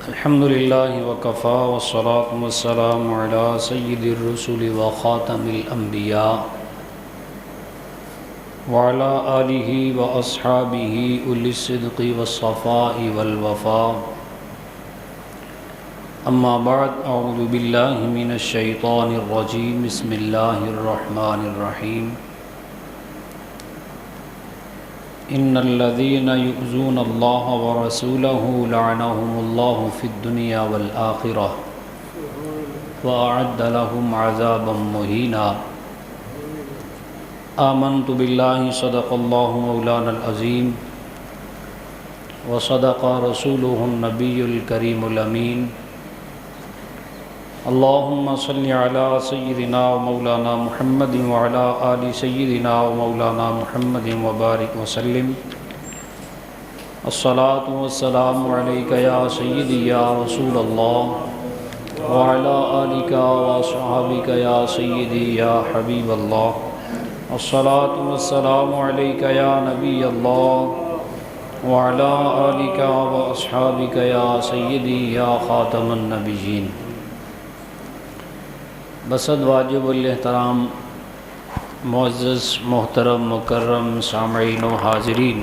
الحمد لله وكفى والصلاة والسلام على سيد الرسل وخاتم الأنبياء وعلى آله وأصحابه أولي الصدق والصفاء والوفاء. أما بعد، أعوذ بالله من الشيطان الرجيم. بسم الله الرحمن الرحيم. إن الذين يؤذون الله ورسوله لعنهم الله في الدنيا والآخرة وأعد لهم عذابا مهينا. آمنت بالله صدق الله مولانا العظيم وصدق رسوله النبي الكريم الأمين. اللهم صل على سيدنا ومولانا محمد وعلى آل سيدنا ومولانا محمد وبارك وسلم. الصلاة والسلام عليك يا سيدي يا رسول الله وعلى آلك وصحابك يا سيدي يا حبيب الله. الصلاة والسلام عليك يا نبي الله وعلى آلك وأصحابك يا سيدي يا خاتم النبيين. بسد واجب الاحترام معزز محترم مکرم سامعین و حاضرین،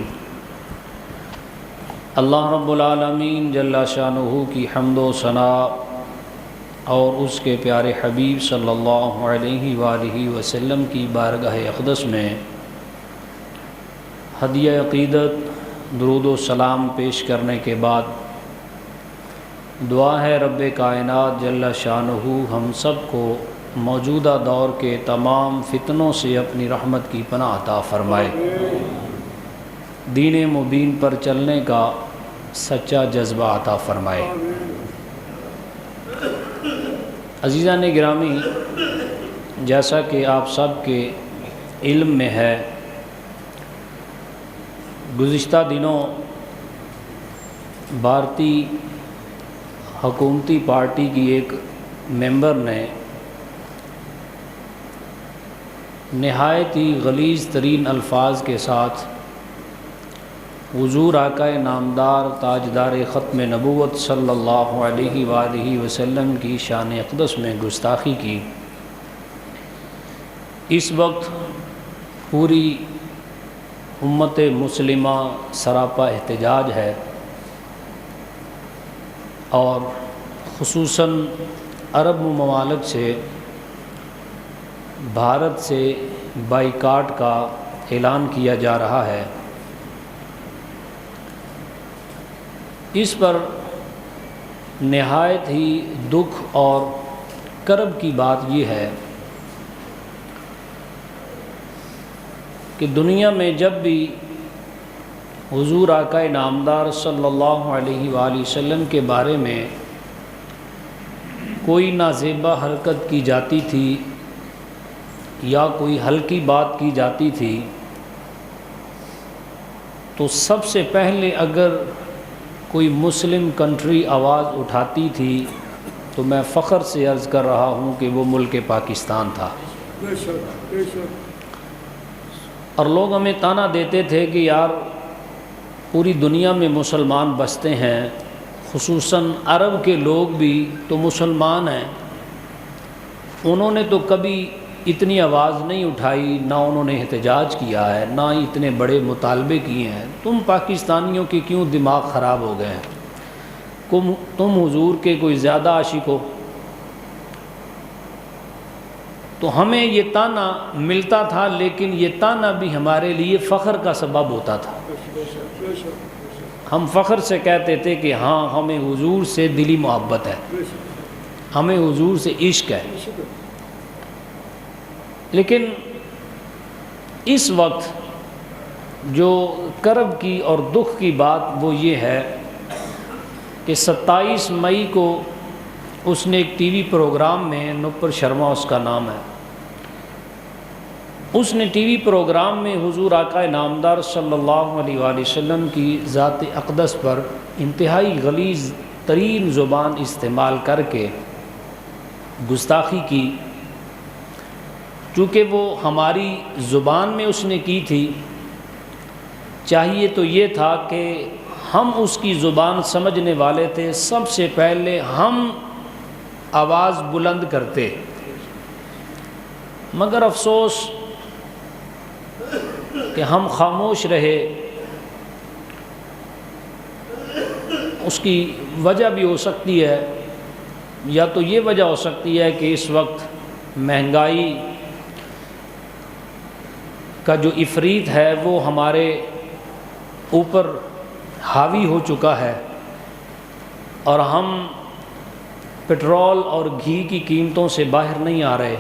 اللہ رب العالمین جل شانہ کی حمد و ثنا اور اس کے پیارے حبیب صلی اللہ علیہ وآلہ وسلم کی بارگاہ اقدس میں ہدیہ عقیدت درود و سلام پیش کرنے کے بعد دعا ہے رب کائنات جل شانہ ہم سب کو موجودہ دور کے تمام فتنوں سے اپنی رحمت کی پناہ عطا فرمائے، دین مبین پر چلنے کا سچا جذبہ عطا فرمائے. عزیزان گرامی، جیسا کہ آپ سب کے علم میں ہے، گزشتہ دنوں بھارتی حکومتی پارٹی کی ایک ممبر نے نہایت ہی غلیظ ترین الفاظ کے ساتھ حضور آقا نامدار تاجدار ختم نبوت صلی اللہ علیہ وآلہ وسلم کی شان اقدس میں گستاخی کی. اس وقت پوری امت مسلمہ سراپا احتجاج ہے اور خصوصاً عرب ممالک سے بھارت سے بائیکاٹ کا اعلان کیا جا رہا ہے. اس پر نہایت ہی دکھ اور کرب کی بات یہ ہے کہ دنیا میں جب بھی حضور آقا نامدار صلی اللہ علیہ وآلہ وسلم کے بارے میں کوئی نازیبا حرکت کی جاتی تھی یا کوئی ہلکی بات کی جاتی تھی تو سب سے پہلے اگر کوئی مسلم کنٹری آواز اٹھاتی تھی تو میں فخر سے عرض کر رہا ہوں کہ وہ ملک پاکستان تھا. اور لوگ ہمیں طعنہ دیتے تھے کہ یار پوری دنیا میں مسلمان بستے ہیں، خصوصاً عرب کے لوگ بھی تو مسلمان ہیں، انہوں نے تو کبھی اتنی آواز نہیں اٹھائی، نہ انہوں نے احتجاج کیا ہے، نہ ہی اتنے بڑے مطالبے کیے ہیں. تم پاکستانیوں کے کیوں دماغ خراب ہو گئے ہیں؟ تم حضور کے کوئی زیادہ عاشق ہو؟ تو ہمیں یہ طعنہ ملتا تھا، لیکن یہ طعنہ بھی ہمارے لیے فخر کا سبب ہوتا تھا. ہم فخر سے کہتے تھے کہ ہاں ہمیں حضور سے دلی محبت ہے، ہمیں حضور سے عشق ہے. لیکن اس وقت جو کرب کی اور دکھ کی بات وہ یہ ہے کہ 27 مئی کو اس نے ایک ٹی وی پروگرام میں، نپر شرما اس کا نام ہے، اس نے ٹی وی پروگرام میں حضور آقا نامدار صلی اللہ علیہ وآلہ وسلم کی ذات اقدس پر انتہائی غلیظ ترین زبان استعمال کر کے گستاخی کی. چونکہ وہ ہماری زبان میں اس نے کی تھی، چاہیے تو یہ تھا کہ ہم اس کی زبان سمجھنے والے تھے، سب سے پہلے ہم آواز بلند کرتے، مگر افسوس کہ ہم خاموش رہے۔ اس کی وجہ بھی ہو سکتی ہے، یا تو یہ وجہ ہو سکتی ہے کہ اس وقت مہنگائی کا جو افریط ہے وہ ہمارے اوپر حاوی ہو چکا ہے، اور ہم پٹرول اور گھی کی قیمتوں سے باہر نہیں آ رہے۔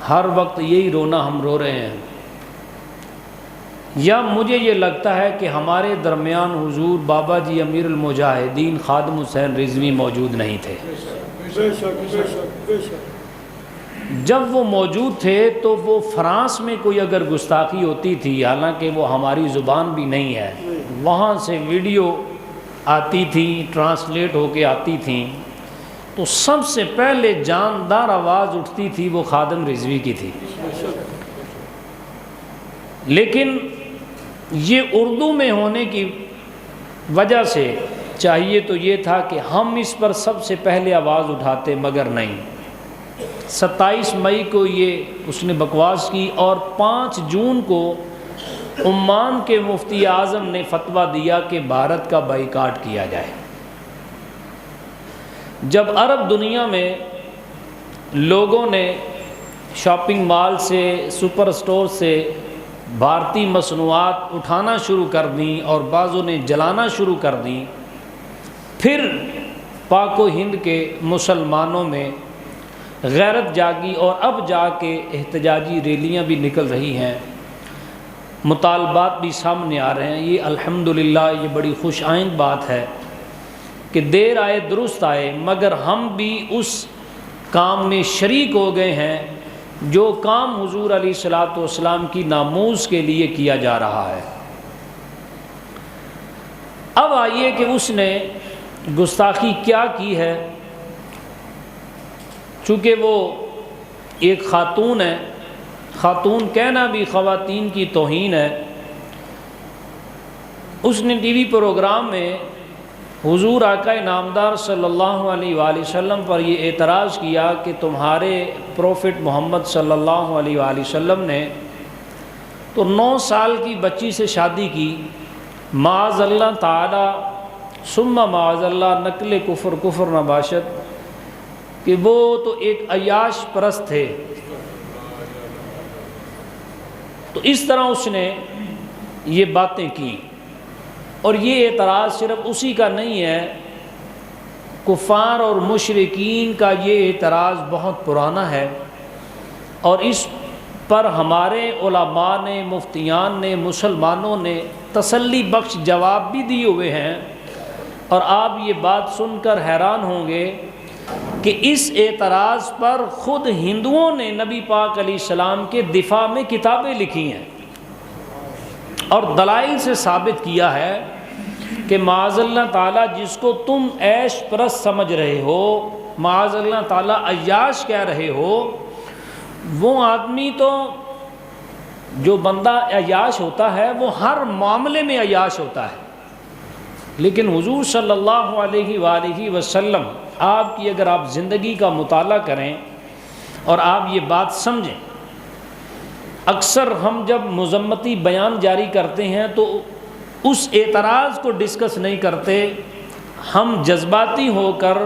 ہر وقت یہی رونا ہم رو رہے ہیں۔ یا مجھے یہ لگتا ہے کہ ہمارے درمیان حضور بابا جی امیر المجاہدین خادم حسین رضوی موجود نہیں تھے۔ جب وہ موجود تھے تو وہ فرانس میں کوئی اگر گستاخی ہوتی تھی، حالانکہ وہ ہماری زبان بھی نہیں ہے، وہاں سے ویڈیو آتی تھی، ٹرانسلیٹ ہو کے آتی تھیں، تو سب سے پہلے جاندار آواز اٹھتی تھی وہ خادم رضوی کی تھی۔ لیکن یہ اردو میں ہونے کی وجہ سے چاہیے تو یہ تھا کہ ہم اس پر سب سے پہلے آواز اٹھاتے، مگر نہیں۔ 27 مئی کو یہ اس نے بکواس کی، اور 5 جون کو عمان کے مفتی اعظم نے فتویٰ دیا کہ بھارت کا بائیکاٹ کیا جائے۔ جب عرب دنیا میں لوگوں نے شاپنگ مال سے، سپر سٹور سے بھارتی مصنوعات اٹھانا شروع کر دیں اور بعضوں نے جلانا شروع کر دیں، پھر پاک و ہند کے مسلمانوں میں غیرت جاگی، اور اب جا کے احتجاجی ریلیاں بھی نکل رہی ہیں، مطالبات بھی سامنے آ رہے ہیں۔ یہ الحمدللہ یہ بڑی خوش آئند بات ہے کہ دیر آئے درست آئے، مگر ہم بھی اس کام میں شریک ہو گئے ہیں جو کام حضور علیہ الصلوۃ والسلام کی ناموز کے لیے کیا جا رہا ہے۔ اب آئیے کہ اس نے گستاخی کیا کی ہے۔ چونکہ وہ ایک خاتون ہے، خاتون کہنا بھی خواتین کی توہین ہے، اس نے ٹی وی پروگرام میں حضور آقا نامدار صلی اللہ علیہ وآلہ وسلم پر یہ اعتراض کیا کہ تمہارے پروفٹ محمد صلی اللہ علیہ وآلہ وسلم نے تو 9 سال کی بچی سے شادی کی، معاذ اللہ تعالی ثم معاذ اللہ نقل کفر نباشت، کہ وہ تو ایک عیاش پرست تھے۔ تو اس طرح اس نے یہ باتیں کی، اور یہ اعتراض صرف اسی کا نہیں ہے، کفار اور مشرکین کا یہ اعتراض بہت پرانا ہے، اور اس پر ہمارے علماء نے، مفتیان نے، مسلمانوں نے تسلی بخش جواب بھی دیے ہوئے ہیں۔ اور آپ یہ بات سن کر حیران ہوں گے کہ اس اعتراض پر خود ہندوؤں نے نبی پاک علیہ السلام کے دفاع میں کتابیں لکھی ہیں، اور دلائل سے ثابت کیا ہے کہ معاذ اللہ تعالیٰ جس کو تم عیش پرست سمجھ رہے ہو، معاذ اللہ تعالیٰ عیاش کہہ رہے ہو، وہ آدمی تو جو بندہ عیاش ہوتا ہے وہ ہر معاملے میں عیاش ہوتا ہے، لیکن حضور صلی اللہ علیہ وآلہ وسلم آپ کی اگر آپ زندگی کا مطالعہ کریں اور آپ یہ بات سمجھیں، اکثر ہم جب مذمتی بیان جاری کرتے ہیں تو اس اعتراض کو ڈسکس نہیں کرتے، ہم جذباتی ہو کر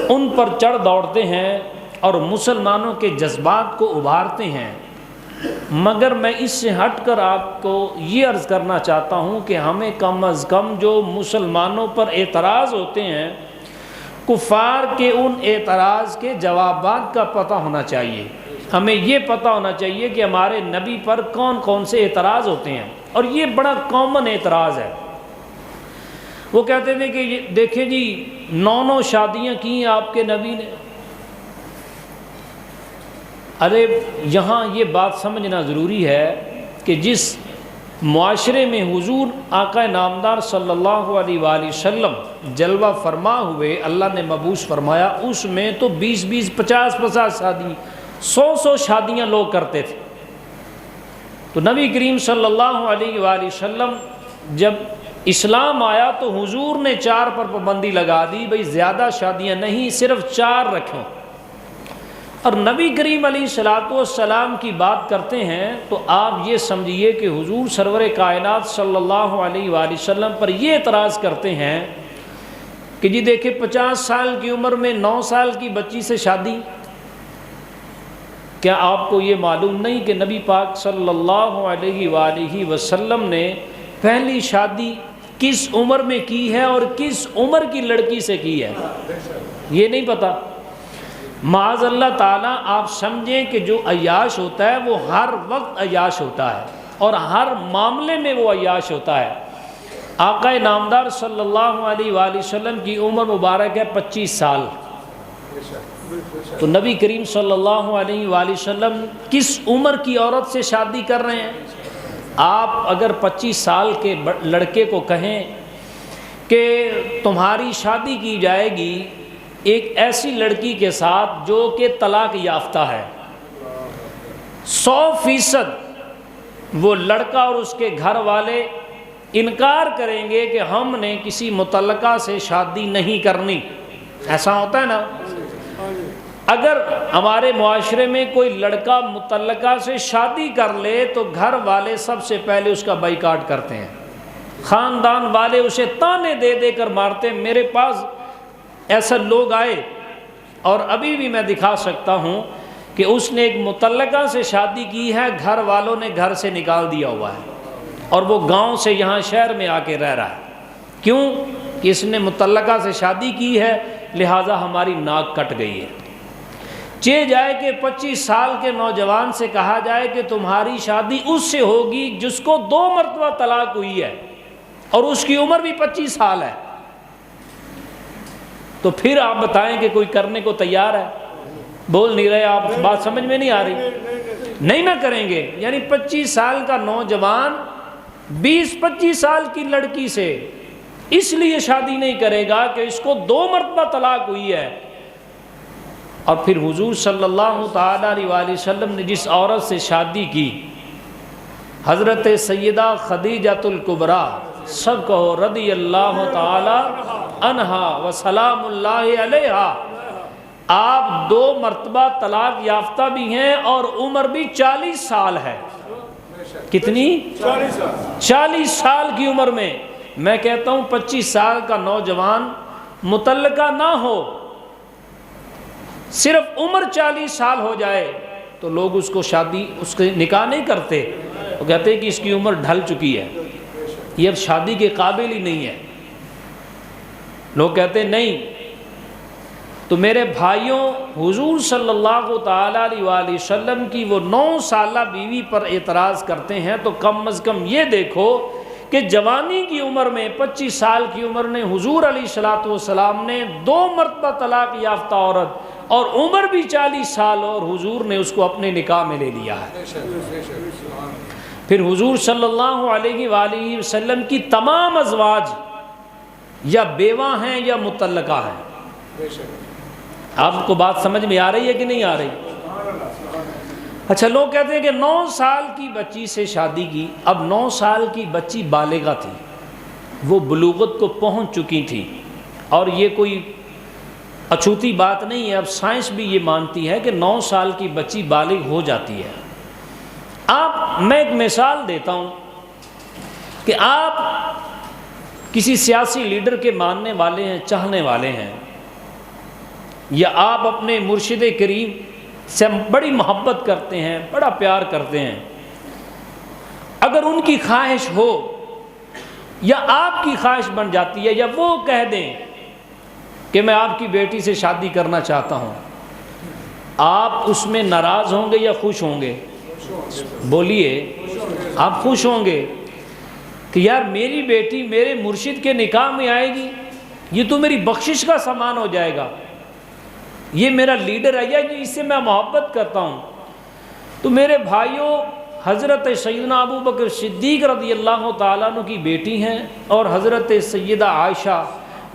ان پر چڑھ دوڑتے ہیں اور مسلمانوں کے جذبات کو ابھارتے ہیں۔ مگر میں اس سے ہٹ کر آپ کو یہ عرض کرنا چاہتا ہوں کہ ہمیں کم از کم جو مسلمانوں پر اعتراض ہوتے ہیں، کفار کے ان اعتراض کے جوابات کا پتہ ہونا چاہیے۔ ہمیں یہ پتہ ہونا چاہیے کہ ہمارے نبی پر کون کون سے اعتراض ہوتے ہیں، اور یہ بڑا کامن اعتراض ہے۔ وہ کہتے تھے کہ دیکھیں جی 9 شادیاں کی آپ کے نبی نے۔ ارے یہاں یہ بات سمجھنا ضروری ہے کہ جس معاشرے میں حضور آقا نامدار صلی اللہ علیہ وآلہ وسلم جلوہ فرما ہوئے، اللہ نے مبعوث فرمایا، اس میں تو 20 50 شادی، 100 شادیاں لوگ کرتے تھے۔ تو نبی کریم صلی اللہ علیہ وآلہ وسلم جب اسلام آیا تو حضور نے 4 پر پابندی لگا دی، بھئی زیادہ شادیاں نہیں، صرف 4 رکھو۔ اور نبی کریم علیہ الصلوۃ والسلام کی بات کرتے ہیں تو آپ یہ سمجھیے کہ حضور سرور کائنات صلی اللہ علیہ وآلہ وسلم پر یہ اعتراض کرتے ہیں کہ جی دیکھیں 50 سال کی عمر میں 9 سال کی بچی سے شادی، کیا آپ کو یہ معلوم نہیں کہ نبی پاک صلی اللہ علیہ وآلہ وسلم نے پہلی شادی کس عمر میں کی ہے اور کس عمر کی لڑکی سے کی ہے؟ یہ نہیں پتہ؟ معاذ اللہ تعالیٰ آپ سمجھیں کہ جو عیاش ہوتا ہے وہ ہر وقت عیاش ہوتا ہے اور ہر معاملے میں وہ عیاش ہوتا ہے۔ آقا نامدار صلی اللہ علیہ وآلہ وسلم کی عمر مبارک ہے 25 سال، تو نبی کریم صلی اللہ علیہ وآلہ وسلم کس عمر کی عورت سے شادی کر رہے ہیں؟ آپ اگر 25 سال کے لڑکے کو کہیں کہ تمہاری شادی کی جائے گی ایک ایسی لڑکی کے ساتھ جو کہ طلاق یافتہ ہے، 100% وہ لڑکا اور اس کے گھر والے انکار کریں گے کہ ہم نے کسی مطلقہ سے شادی نہیں کرنی۔ ایسا ہوتا ہے نا؟ اگر ہمارے معاشرے میں کوئی لڑکا مطلقہ سے شادی کر لے تو گھر والے سب سے پہلے اس کا بائیکاٹ کرتے ہیں، خاندان والے اسے تانے دے دے کر مارتے ہیں۔ میرے پاس ایسا لوگ آئے اور ابھی بھی میں دکھا سکتا ہوں کہ اس نے ایک مطلقہ سے شادی کی ہے، گھر والوں نے گھر سے نکال دیا ہوا ہے اور وہ گاؤں سے یہاں شہر میں آ کے رہ رہا ہے۔ کیوں؟ کہ اس نے مطلقہ سے شادی کی ہے لہٰذا ہماری ناک کٹ گئی ہے۔ چہ جائے کہ 25 سال کے نوجوان سے کہا جائے کہ تمہاری شادی اس سے ہوگی جس کو 2 مرتبہ طلاق ہوئی ہے اور اس کی عمر بھی 25 سال ہے، تو پھر آپ بتائیں کہ کوئی کرنے کو تیار ہے؟ بول نہیں رہے آپ، بات سمجھ میں نہیں آ رہی؟ نہیں نہ کریں گے۔ یعنی 25 سال کا نوجوان 20-25 سال کی لڑکی سے اس لیے شادی نہیں کرے گا کہ اس کو 2 مرتبہ طلاق ہوئی ہے۔ اور پھر حضور صلی اللہ تعالیٰ علیہ وآلہ وسلم نے جس عورت سے شادی کی، حضرت سیدہ خدیجۃ الکبریٰ، سب کہو رضی اللہ تعالی عنہا و سلام اللہ علیہا، آپ 2 مرتبہ طلاق یافتہ بھی ہیں اور عمر بھی 40 سال ہے۔ کتنی؟ 40 سال کی عمر میں۔ میں کہتا ہوں 25 سال کا نوجوان مطلقہ نہ ہو، صرف عمر 40 سال ہو جائے تو لوگ اس کو شادی، اس کے نکاح نہیں کرتے، وہ کہتے ہیں کہ اس کی عمر ڈھل چکی ہے، یہ اب شادی کے قابل ہی نہیں ہے۔ لوگ کہتے ہیں نہیں۔ تو میرے بھائیوں، حضور صلی اللہ تعالیٰ علیہ وآلہ وسلم کی وہ 9 سالہ بیوی پر اعتراض کرتے ہیں تو کم از کم یہ دیکھو کہ جوانی کی عمر میں 25 سال کی عمر نے حضور علیہ الصلوۃ والسلام نے 2 مرتبہ طلاق یافتہ عورت اور عمر بھی 40 سال اور حضور نے اس کو اپنے نکاح میں لے لیا ہے۔ پھر حضور صلی اللہ علیہ وآلہ وسلم کی تمام ازواج یا بیوہ ہیں یا مطلقہ ہیں۔ آپ کو بات سمجھ میں آ رہی ہے کہ نہیں آ رہی؟ اچھا، لوگ کہتے ہیں کہ 9 سال کی بچی سے شادی کی۔ اب 9 سال کی بچی بالغہ تھی، وہ بلوغت کو پہنچ چکی تھی، اور یہ کوئی اچھوتی بات نہیں ہے، اب سائنس بھی یہ مانتی ہے کہ 9 سال کی بچی بالغ ہو جاتی ہے۔ میں ایک مثال دیتا ہوں کہ آپ کسی سیاسی لیڈر کے ماننے والے ہیں، چاہنے والے ہیں، یا آپ اپنے مرشد کریم سے بڑی محبت کرتے ہیں، بڑا پیار کرتے ہیں، اگر ان کی خواہش ہو یا آپ کی خواہش بن جاتی ہے یا وہ کہہ دیں کہ میں آپ کی بیٹی سے شادی کرنا چاہتا ہوں، آپ اس میں ناراض ہوں گے یا خوش ہوں گے؟ بولیے، آپ خوش ہوں گے کہ یار میری بیٹی میرے مرشد کے نکاح میں آئے گی، یہ تو میری بخشش کا سامان ہو جائے گا، یہ میرا لیڈر ہے یا اس سے میں محبت کرتا ہوں۔ تو میرے بھائیوں، حضرت سیدنا ابو بکر صدیق رضی اللہ تعالیٰ عنہ کی بیٹی ہیں اور حضرت سیدہ عائشہ،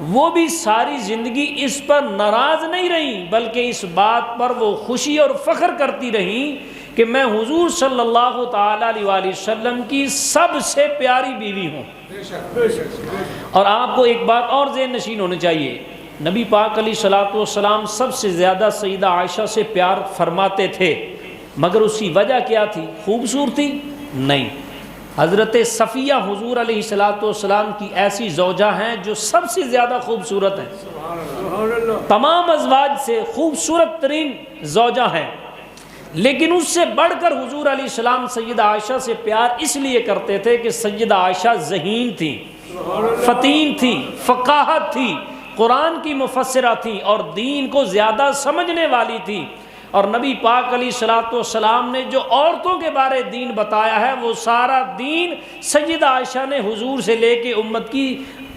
وہ بھی ساری زندگی اس پر ناراض نہیں رہیں، بلکہ اس بات پر وہ خوشی اور فخر کرتی رہیں کہ میں حضور صلی اللہ تعالیٰ علیہ وآلہ وسلم کی سب سے پیاری بیوی ہوں۔ اور آپ کو ایک بات اور ذہن نشین ہونی چاہیے، نبی پاک علیہ الصلوۃ والسلام سب سے زیادہ سیدہ عائشہ سے پیار فرماتے تھے، مگر اس کی وجہ کیا تھی؟ خوبصورتی؟ نہیں، حضرت صفیہ حضور علیہ الصلوۃ والسلام کی ایسی زوجہ ہیں جو سب سے زیادہ خوبصورت ہیں، تمام ازواج سے خوبصورت ترین زوجہ ہیں، لیکن اس سے بڑھ کر حضور علیہ السلام سیدہ عائشہ سے پیار اس لیے کرتے تھے کہ سیدہ عائشہ ذہین تھی، فطین تھی، فقاہت تھی، قرآن کی مفسرہ تھی اور دین کو زیادہ سمجھنے والی تھی۔ اور نبی پاک علیہ الصلوۃ والسلام نے جو عورتوں کے بارے دین بتایا ہے وہ سارا دین سیدہ عائشہ نے حضور سے لے کے امت کی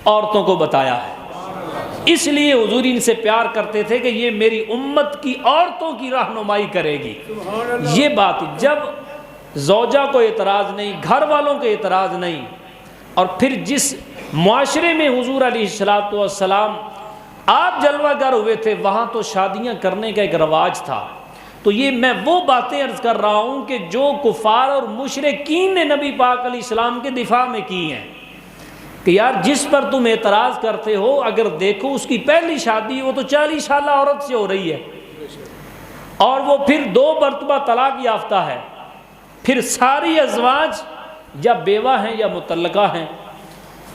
عورتوں کو بتایا ہے، اس لیے حضور ان سے پیار کرتے تھے کہ یہ میری امت کی عورتوں کی رہنمائی کرے گی۔ یہ بات جب زوجہ کو اعتراض نہیں، گھر والوں کو اعتراض نہیں، اور پھر جس معاشرے میں حضور علیہ الصلوۃ والسلام آپ جلوہ گر ہوئے تھے وہاں تو شادیاں کرنے کا ایک رواج تھا، تو یہ میں وہ باتیں عرض کر رہا ہوں کہ جو کفار اور مشرکین نے نبی پاک علیہ السلام کے دفاع میں کی ہیں، کہ یار جس پر تم اعتراض کرتے ہو اگر دیکھو اس کی پہلی شادی وہ تو 40 سالہ عورت سے ہو رہی ہے، اور وہ پھر 2 مرتبہ طلاق یافتہ ہے، پھر ساری ازواج یا بیوہ ہیں یا مطلقہ ہیں،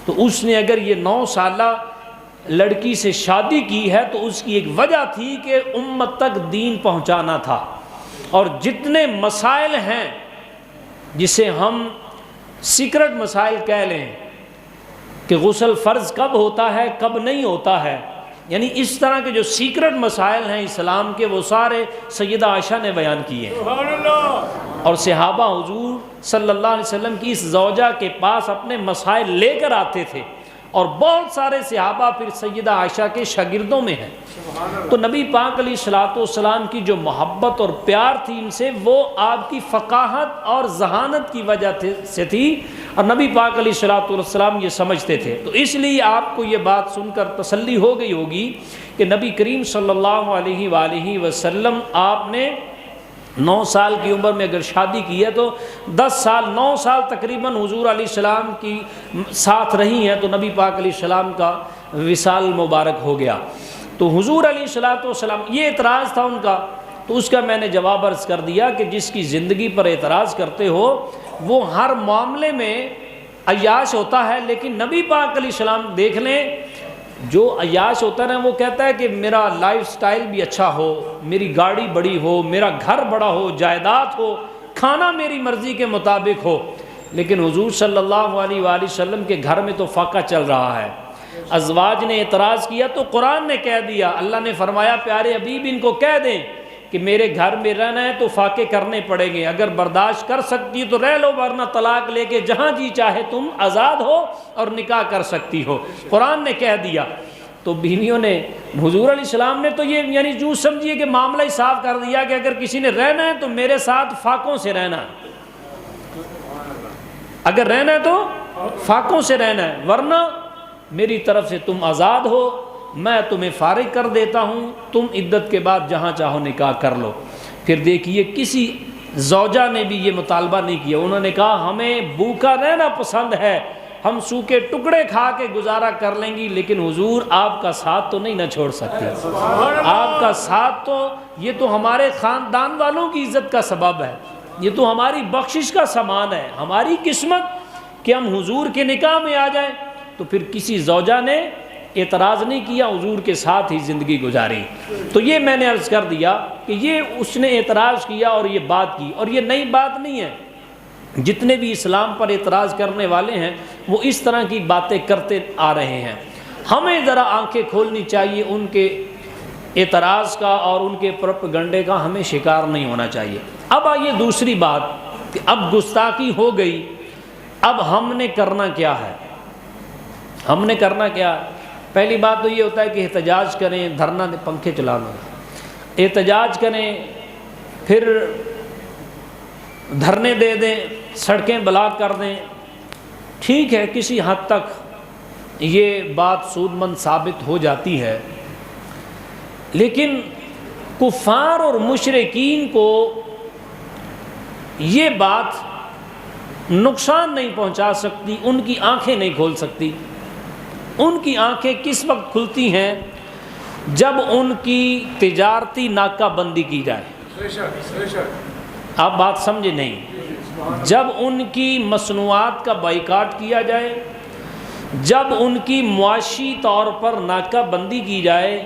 تو اس نے اگر یہ 9 سالہ لڑکی سے شادی کی ہے تو اس کی ایک وجہ تھی کہ امت تک دین پہنچانا تھا۔ اور جتنے مسائل ہیں جسے ہم سیکرٹ مسائل کہہ لیں کہ غسل فرض کب ہوتا ہے کب نہیں ہوتا ہے، یعنی اس طرح کے جو سیکرٹ مسائل ہیں اسلام کے وہ سارے سیدہ عائشہ نے بیان کیے ہیں، اور صحابہ حضور صلی اللہ علیہ وسلم کی اس زوجہ کے پاس اپنے مسائل لے کر آتے تھے، اور بہت سارے صحابہ پھر سیدہ عائشہ کے شاگردوں میں ہیں۔ تو نبی پاک علیہ الصلوۃ والسلام کی جو محبت اور پیار تھی ان سے وہ آپ کی فقاہت اور ذہانت کی وجہ سے تھی، اور نبی پاک علیہ الصلوۃ والسلام یہ سمجھتے تھے۔ تو اس لیے آپ کو یہ بات سن کر تسلی ہو گئی ہوگی کہ نبی کریم صلی اللہ علیہ وآلہ وسلم آپ نے 9 سال کی عمر میں اگر شادی کی ہے تو 10 سال 9 سال تقریباً حضور علیہ السلام کی ساتھ رہی ہیں، تو نبی پاک علیہ السلام کا وصال مبارک ہو گیا۔ تو حضور علیہ الصلوۃ والسلام یہ اعتراض تھا ان کا، تو اس کا میں نے جواب عرض کر دیا کہ جس کی زندگی پر اعتراض کرتے ہو وہ ہر معاملے میں عیاش ہوتا ہے، لیکن نبی پاک علیہ السلام دیکھ لیں جو عیاش ہوتا ہے نا وہ کہتا ہے کہ میرا لائف سٹائل بھی اچھا ہو، میری گاڑی بڑی ہو، میرا گھر بڑا ہو، جائیداد ہو، کھانا میری مرضی کے مطابق ہو، لیکن حضور صلی اللہ علیہ وآلہ وسلم کے گھر میں تو فاقہ چل رہا ہے۔ ازواج نے اعتراض کیا تو قرآن نے کہہ دیا، اللہ نے فرمایا پیارے حبیب ان کو کہہ دیں کہ میرے گھر میں رہنا ہے تو فاقے کرنے پڑیں گے، اگر برداشت کر سکتی تو رہ لو، ورنہ طلاق لے کے جہاں جی چاہے تم آزاد ہو اور نکاح کر سکتی ہو، قرآن نے کہہ دیا۔ تو بیویوں نے حضور علیہ السلام نے تو یہ یعنی جو سمجھیے کہ معاملہ ہی صاف کر دیا کہ اگر کسی نے رہنا ہے تو میرے ساتھ فاقوں سے رہنا ہے، اگر رہنا ہے تو فاقوں سے رہنا ہے، ورنہ میری طرف سے تم آزاد ہو، میں تمہیں فارغ کر دیتا ہوں، تم عدت کے بعد جہاں چاہو نکاح کر لو۔ پھر دیکھیے کسی زوجہ نے بھی یہ مطالبہ نہیں کیا، انہوں نے کہا ہمیں بھوکا رہنا پسند ہے، ہم سوکھے ٹکڑے کھا کے گزارا کر لیں گی، لیکن حضور آپ کا ساتھ تو نہیں نہ چھوڑ سکتے، آپ کا ساتھ تو یہ تو ہمارے خاندان والوں کی عزت کا سبب ہے، یہ تو ہماری بخشش کا سامان ہے، ہماری قسمت کہ ہم حضور کے نکاح میں آ جائیں۔ تو پھر کسی زوجہ نے اعتراض نہیں کیا، حضور کے ساتھ ہی زندگی گزاری۔ تو یہ میں نے عرض کر دیا کہ یہ اس نے اعتراض کیا اور یہ بات کی، اور یہ نئی بات نہیں ہے، جتنے بھی اسلام پر اعتراض کرنے والے ہیں وہ اس طرح کی باتیں کرتے آ رہے ہیں۔ ہمیں ذرا آنکھیں کھولنی چاہیے ان کے اعتراض کا اور ان کے پروپیگنڈے کا، ہمیں شکار نہیں ہونا چاہیے۔ اب آئیے دوسری بات کہ اب گستاخی ہو گئی، اب ہم نے کرنا کیا ہے؟ ہم نے کرنا کیا ہے؟ پہلی بات تو یہ ہوتا ہے کہ احتجاج کریں، دھرنا دیں، پنکھے چلا لیں، احتجاج کریں، پھر دھرنے دے دیں، سڑکیں بلاک کر دیں، ٹھیک ہے کسی حد تک یہ بات سود مند ثابت ہو جاتی ہے، لیکن کفار اور مشرکین کو یہ بات نقصان نہیں پہنچا سکتی، ان کی آنکھیں نہیں کھول سکتی۔ ان کی آنکھیں کس وقت کھلتی ہیں؟ جب ان کی تجارتی ناکہ بندی کی جائے۔ آپ بات سمجھے نہیں؟ جب ان کی مصنوعات کا بائیکاٹ کیا جائے، جب ان کی معاشی طور پر ناکہ بندی کی جائے،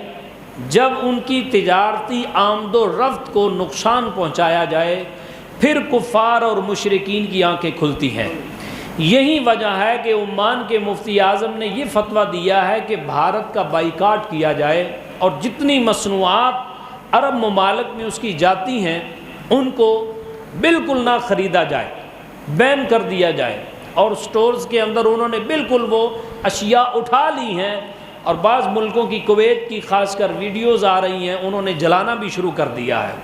جب ان کی تجارتی آمد و رفت کو نقصان پہنچایا جائے، پھر کفار اور مشرکین کی آنکھیں کھلتی ہیں۔ یہی وجہ ہے کہ عمان کے مفتی اعظم نے یہ فتویٰ دیا ہے کہ بھارت کا بائیکاٹ کیا جائے اور جتنی مصنوعات عرب ممالک میں اس کی جاتی ہیں ان کو بالکل نہ خریدا جائے، بین کر دیا جائے۔ اور سٹورز کے اندر انہوں نے بالکل وہ اشیاء اٹھا لی ہیں، اور بعض ملکوں کی، کویت کی خاص کر ویڈیوز آ رہی ہیں، انہوں نے جلانا بھی شروع کر دیا ہے۔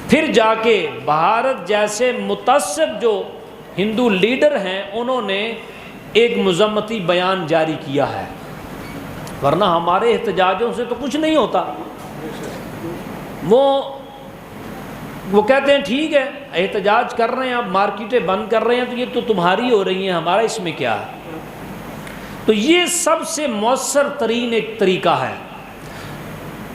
پھر جا کے بھارت جیسے متعصب جو ہندو لیڈر ہیں انہوں نے ایک مذمتی بیان جاری کیا ہے، ورنہ ہمارے احتجاجوں سے تو کچھ نہیں ہوتا۔ وہ کہتے ہیں ٹھیک ہے احتجاج کر رہے ہیں، آپ مارکیٹیں بند کر رہے ہیں تو یہ تو تمہاری ہو رہی ہیں، ہمارا اس میں کیا ہے؟ تو یہ سب سے مؤثر ترین ایک طریقہ ہے۔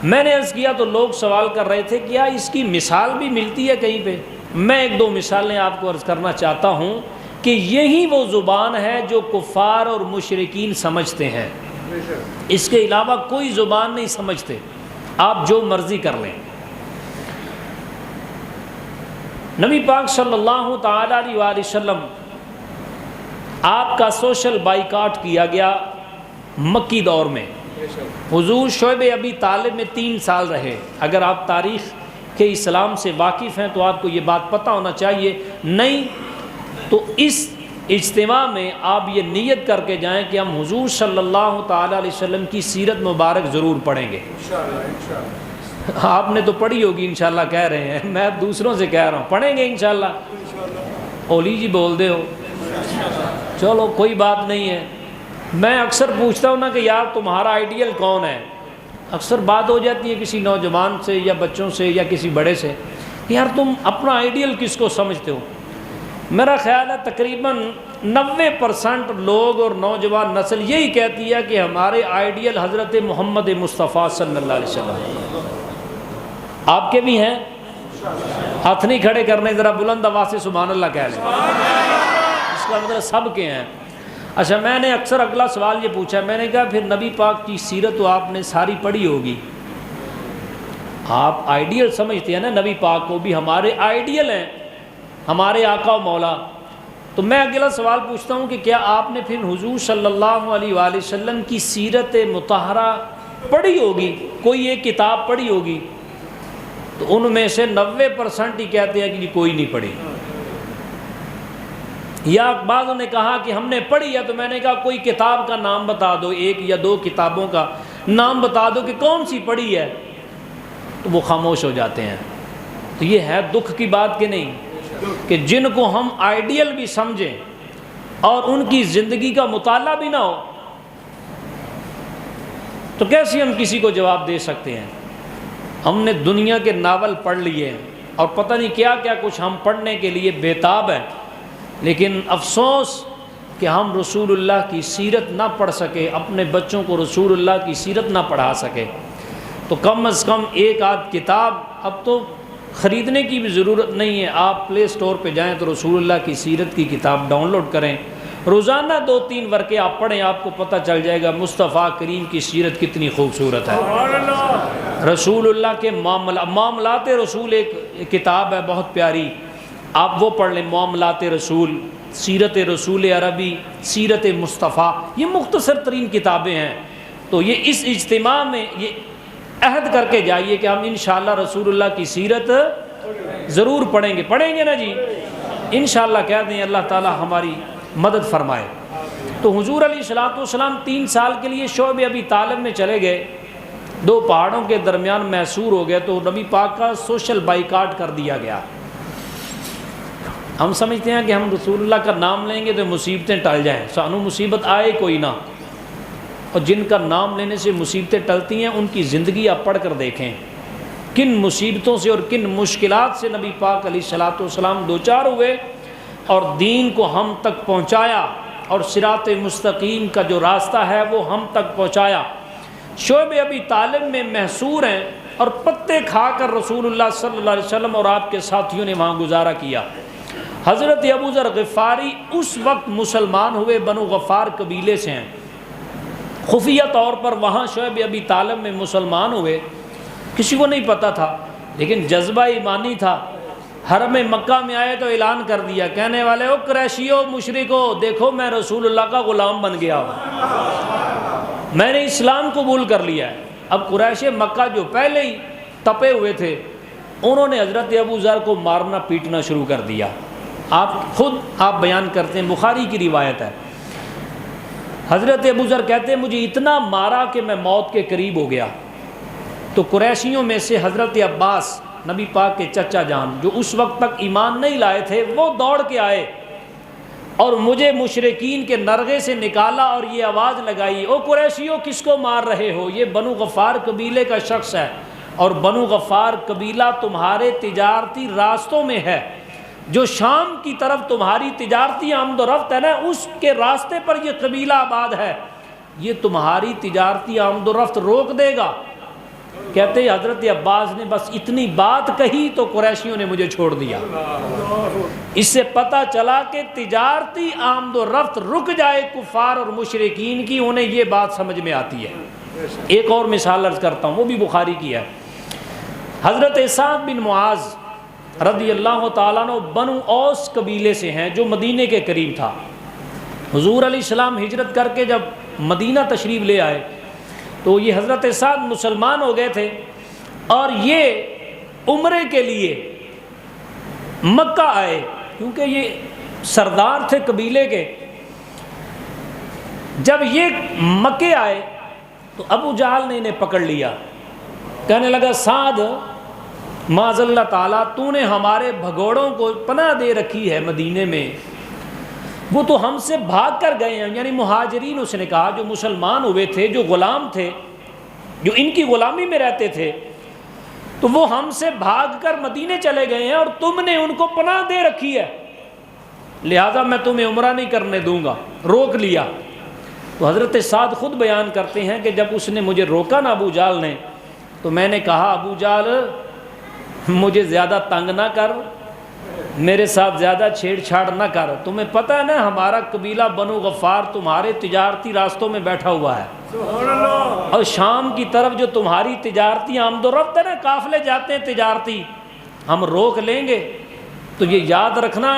میں نے عرض کیا تو لوگ سوال کر رہے تھے کیا اس کی مثال بھی ملتی ہے کہیں پہ؟ میں ایک دو مثالیں آپ کو عرض کرنا چاہتا ہوں کہ یہی وہ زبان ہے جو کفار اور مشرکین سمجھتے ہیں، اس کے علاوہ کوئی زبان نہیں سمجھتے، آپ جو مرضی کر لیں۔ نبی پاک صلی اللہ تعالی علیہ وآلہ وسلم آپ کا سوشل بائیکاٹ کیا گیا مکی دور میں۔ حضور شعب ابی طالب میں 3 سال رہے۔ اگر آپ تاریخ کے اسلام سے واقف ہیں تو آپ کو یہ بات پتہ ہونا چاہیے، نہیں تو اس اجتماع میں آپ یہ نیت کر کے جائیں کہ ہم حضور صلی اللہ تعالی علیہ وسلم کی سیرت مبارک ضرور پڑھیں گے۔ آپ نے تو پڑھی ہوگی انشاءاللہ کہہ رہے ہیں، میں دوسروں سے کہہ رہا ہوں پڑھیں گے انشاءاللہ۔ اولی جی بول دے ہو، چلو کوئی بات نہیں ہے۔ میں اکثر پوچھتا ہوں نا کہ یار تمہارا آئیڈیل کون ہے؟ اکثر بات ہو جاتی ہے کسی نوجوان سے یا بچوں سے یا کسی بڑے سے، یار تم اپنا آئیڈیل کس کو سمجھتے ہو؟ میرا خیال ہے تقریباً 90% لوگ اور نوجوان نسل یہی کہتی ہے کہ ہمارے آئیڈیل حضرت محمد مصطفیٰ صلی اللہ علیہ وسلم۔ آپ کے بھی ہیں؟ ہاتھ نہیں کھڑے کرنے، ذرا بلند آواز سے سبحان اللہ کہہ لیں، اس کا مطلب سب کے ہیں۔ اچھا میں نے اکثر اگلا سوال یہ پوچھا، میں نے کہا پھر نبی پاک کی سیرت تو آپ نے ساری پڑھی ہوگی، آپ آئیڈیل سمجھتے ہیں نا نبی پاک کو بھی ہمارے آئیڈیل ہیں، ہمارے آقا و مولا۔ تو میں اگلا سوال پوچھتا ہوں کہ کیا آپ نے پھر حضور صلی اللہ علیہ وآلہ وسلم کی سیرت مطہرہ پڑھی ہوگی؟ کوئی ایک کتاب پڑھی ہوگی؟ تو ان میں سے 90% ہی کہتے ہیں کہ جی کوئی نہیں پڑھی۔ یا بعضوں نے کہا کہ ہم نے پڑھی ہے، تو میں نے کہا کوئی کتاب کا نام بتا دو، 1 یا 2 کتابوں کا نام بتا دو کہ کون سی پڑھی ہے، تو وہ خاموش ہو جاتے ہیں۔ تو یہ ہے دکھ کی بات کہ نہیں کہ جن کو ہم آئیڈیل بھی سمجھیں اور ان کی زندگی کا مطالعہ بھی نہ ہو تو کیسے ہم کسی کو جواب دے سکتے ہیں؟ ہم نے دنیا کے ناول پڑھ لیے اور پتہ نہیں کیا کیا کچھ ہم پڑھنے کے لیے بےتاب ہیں، لیکن افسوس کہ ہم رسول اللہ کی سیرت نہ پڑھ سکے، اپنے بچوں کو رسول اللہ کی سیرت نہ پڑھا سکے۔ تو کم از کم 1 آدھ کتاب، اب تو خریدنے کی بھی ضرورت نہیں ہے، آپ پلے سٹور پہ جائیں تو رسول اللہ کی سیرت کی کتاب ڈاؤن لوڈ کریں، روزانہ 2-3 ورقے آپ پڑھیں، آپ کو پتہ چل جائے گا مصطفیٰ کریم کی سیرت کتنی خوبصورت ہے۔ رسول اللہ کے معاملات رسول ایک کتاب ہے بہت پیاری، آپ وہ پڑھ لیں، معاملات رسول، سیرت رسول عربی، سیرت مصطفیٰ، یہ مختصر ترین کتابیں ہیں۔ تو یہ اس اجتماع میں یہ عہد کر کے جائیے کہ ہم انشاءاللہ رسول اللہ کی سیرت ضرور پڑھیں گے نا جی، انشاءاللہ کہہ دیں، اللہ تعالی ہماری مدد فرمائے۔ تو حضور علیہ الصلوۃ والسلام 3 سال کے لیے شعب ابی طالب میں چلے گئے، 2 پہاڑوں کے درمیان محصور ہو گئے، تو نبی پاک کا سوشل بائیکاٹ کر دیا گیا۔ ہم سمجھتے ہیں کہ ہم رسول اللہ کا نام لیں گے تو مصیبتیں ٹل جائیں، سانو مصیبت آئے کوئی نہ، اور جن کا نام لینے سے مصیبتیں ٹلتی ہیں ان کی زندگی آپ پڑھ کر دیکھیں، کن مصیبتوں سے اور کن مشکلات سے نبی پاک علیہ الصلوۃ والسلام دوچار ہوئے اور دین کو ہم تک پہنچایا اور صراط مستقیم کا جو راستہ ہے وہ ہم تک پہنچایا۔ شعب ابی طالب میں محصور ہیں اور پتے کھا کر رسول اللہ صلی اللہ علیہ وسلم اور آپ کے ساتھیوں نے وہاں گزارا کیا۔ حضرت ابو ذر غفاری اس وقت مسلمان ہوئے، بنو غفار قبیلے سے ہیں، خفیہ طور پر وہاں شعب ابی طالب میں مسلمان ہوئے، کسی کو نہیں پتہ تھا، لیکن جذبہ ایمانی تھا۔ حرم مکہ میں آئے تو اعلان کر دیا، کہنے والے او قریشیو مشرکو، دیکھو میں رسول اللہ کا غلام بن گیا ہوں، میں نے اسلام قبول کر لیا ہے۔ اب قریش مکہ جو پہلے ہی تپے ہوئے تھے، انہوں نے حضرت ابو ذر کو مارنا پیٹنا شروع کر دیا۔ آپ بیان کرتے ہیں، بخاری کی روایت ہے، حضرت ابو ذر کہتے ہیں مجھے اتنا مارا کہ میں موت کے قریب ہو گیا۔ تو قریشیوں میں سے حضرت عباس نبی پاک کے چچا جان جو اس وقت تک ایمان نہیں لائے تھے، وہ دوڑ کے آئے اور مجھے مشرکین کے نرغے سے نکالا اور یہ آواز لگائی، او قریشیوں کس کو مار رہے ہو؟ یہ بنو غفار قبیلے کا شخص ہے، اور بنو غفار قبیلہ تمہارے تجارتی راستوں میں ہے، جو شام کی طرف تمہاری تجارتی آمد و رفت ہے نا، اس کے راستے پر یہ قبیلہ آباد ہے، یہ تمہاری تجارتی آمد و رفت روک دے گا۔ کہتے ہیں حضرت عباس نے بس اتنی بات کہی تو قریشیوں نے مجھے چھوڑ دیا۔ اس سے پتہ چلا کہ تجارتی آمد و رفت رک جائے کفار اور مشرکین کی، انہیں یہ بات سمجھ میں آتی ہے۔ ایک اور مثال عرض کرتا ہوں، وہ بھی بخاری کی ہے۔ حضرت سعد بن معاذ رضی اللہ تعالیٰ عنہ بنو اوس قبیلے سے ہیں، جو مدینے کے قریب تھا۔ حضور علیہ السلام ہجرت کر کے جب مدینہ تشریف لے آئے تو یہ حضرت سعد مسلمان ہو گئے تھے، اور یہ عمرے کے لیے مکہ آئے، کیونکہ یہ سردار تھے قبیلے کے۔ جب یہ مکے آئے تو ابو جہل نے انہیں پکڑ لیا، کہنے لگا سعد معاذ اللہ تعالیٰ تو نے ہمارے بھگوڑوں کو پناہ دے رکھی ہے مدینے میں، وہ تو ہم سے بھاگ کر گئے ہیں، یعنی مہاجرین اس نے کہا جو مسلمان ہوئے تھے، جو غلام تھے، جو ان کی غلامی میں رہتے تھے، تو وہ ہم سے بھاگ کر مدینے چلے گئے ہیں اور تم نے ان کو پناہ دے رکھی ہے، لہذا میں تمہیں عمرہ نہیں کرنے دوں گا، روک لیا۔ تو حضرت سعد خود بیان کرتے ہیں کہ جب اس نے مجھے روکا نا ابو جہل نے، تو میں نے کہا ابو جہل مجھے زیادہ تنگ نہ کر، میرے ساتھ زیادہ چھیڑ چھاڑ نہ کر، تمہیں پتہ ہے نا ہمارا قبیلہ بنو غفار تمہارے تجارتی راستوں میں بیٹھا ہوا ہے، اور شام کی طرف جو تمہاری تجارتی آمد و رفت ہے نا، قافلے جاتے ہیں تجارتی، ہم روک لیں گے تو یہ یاد رکھنا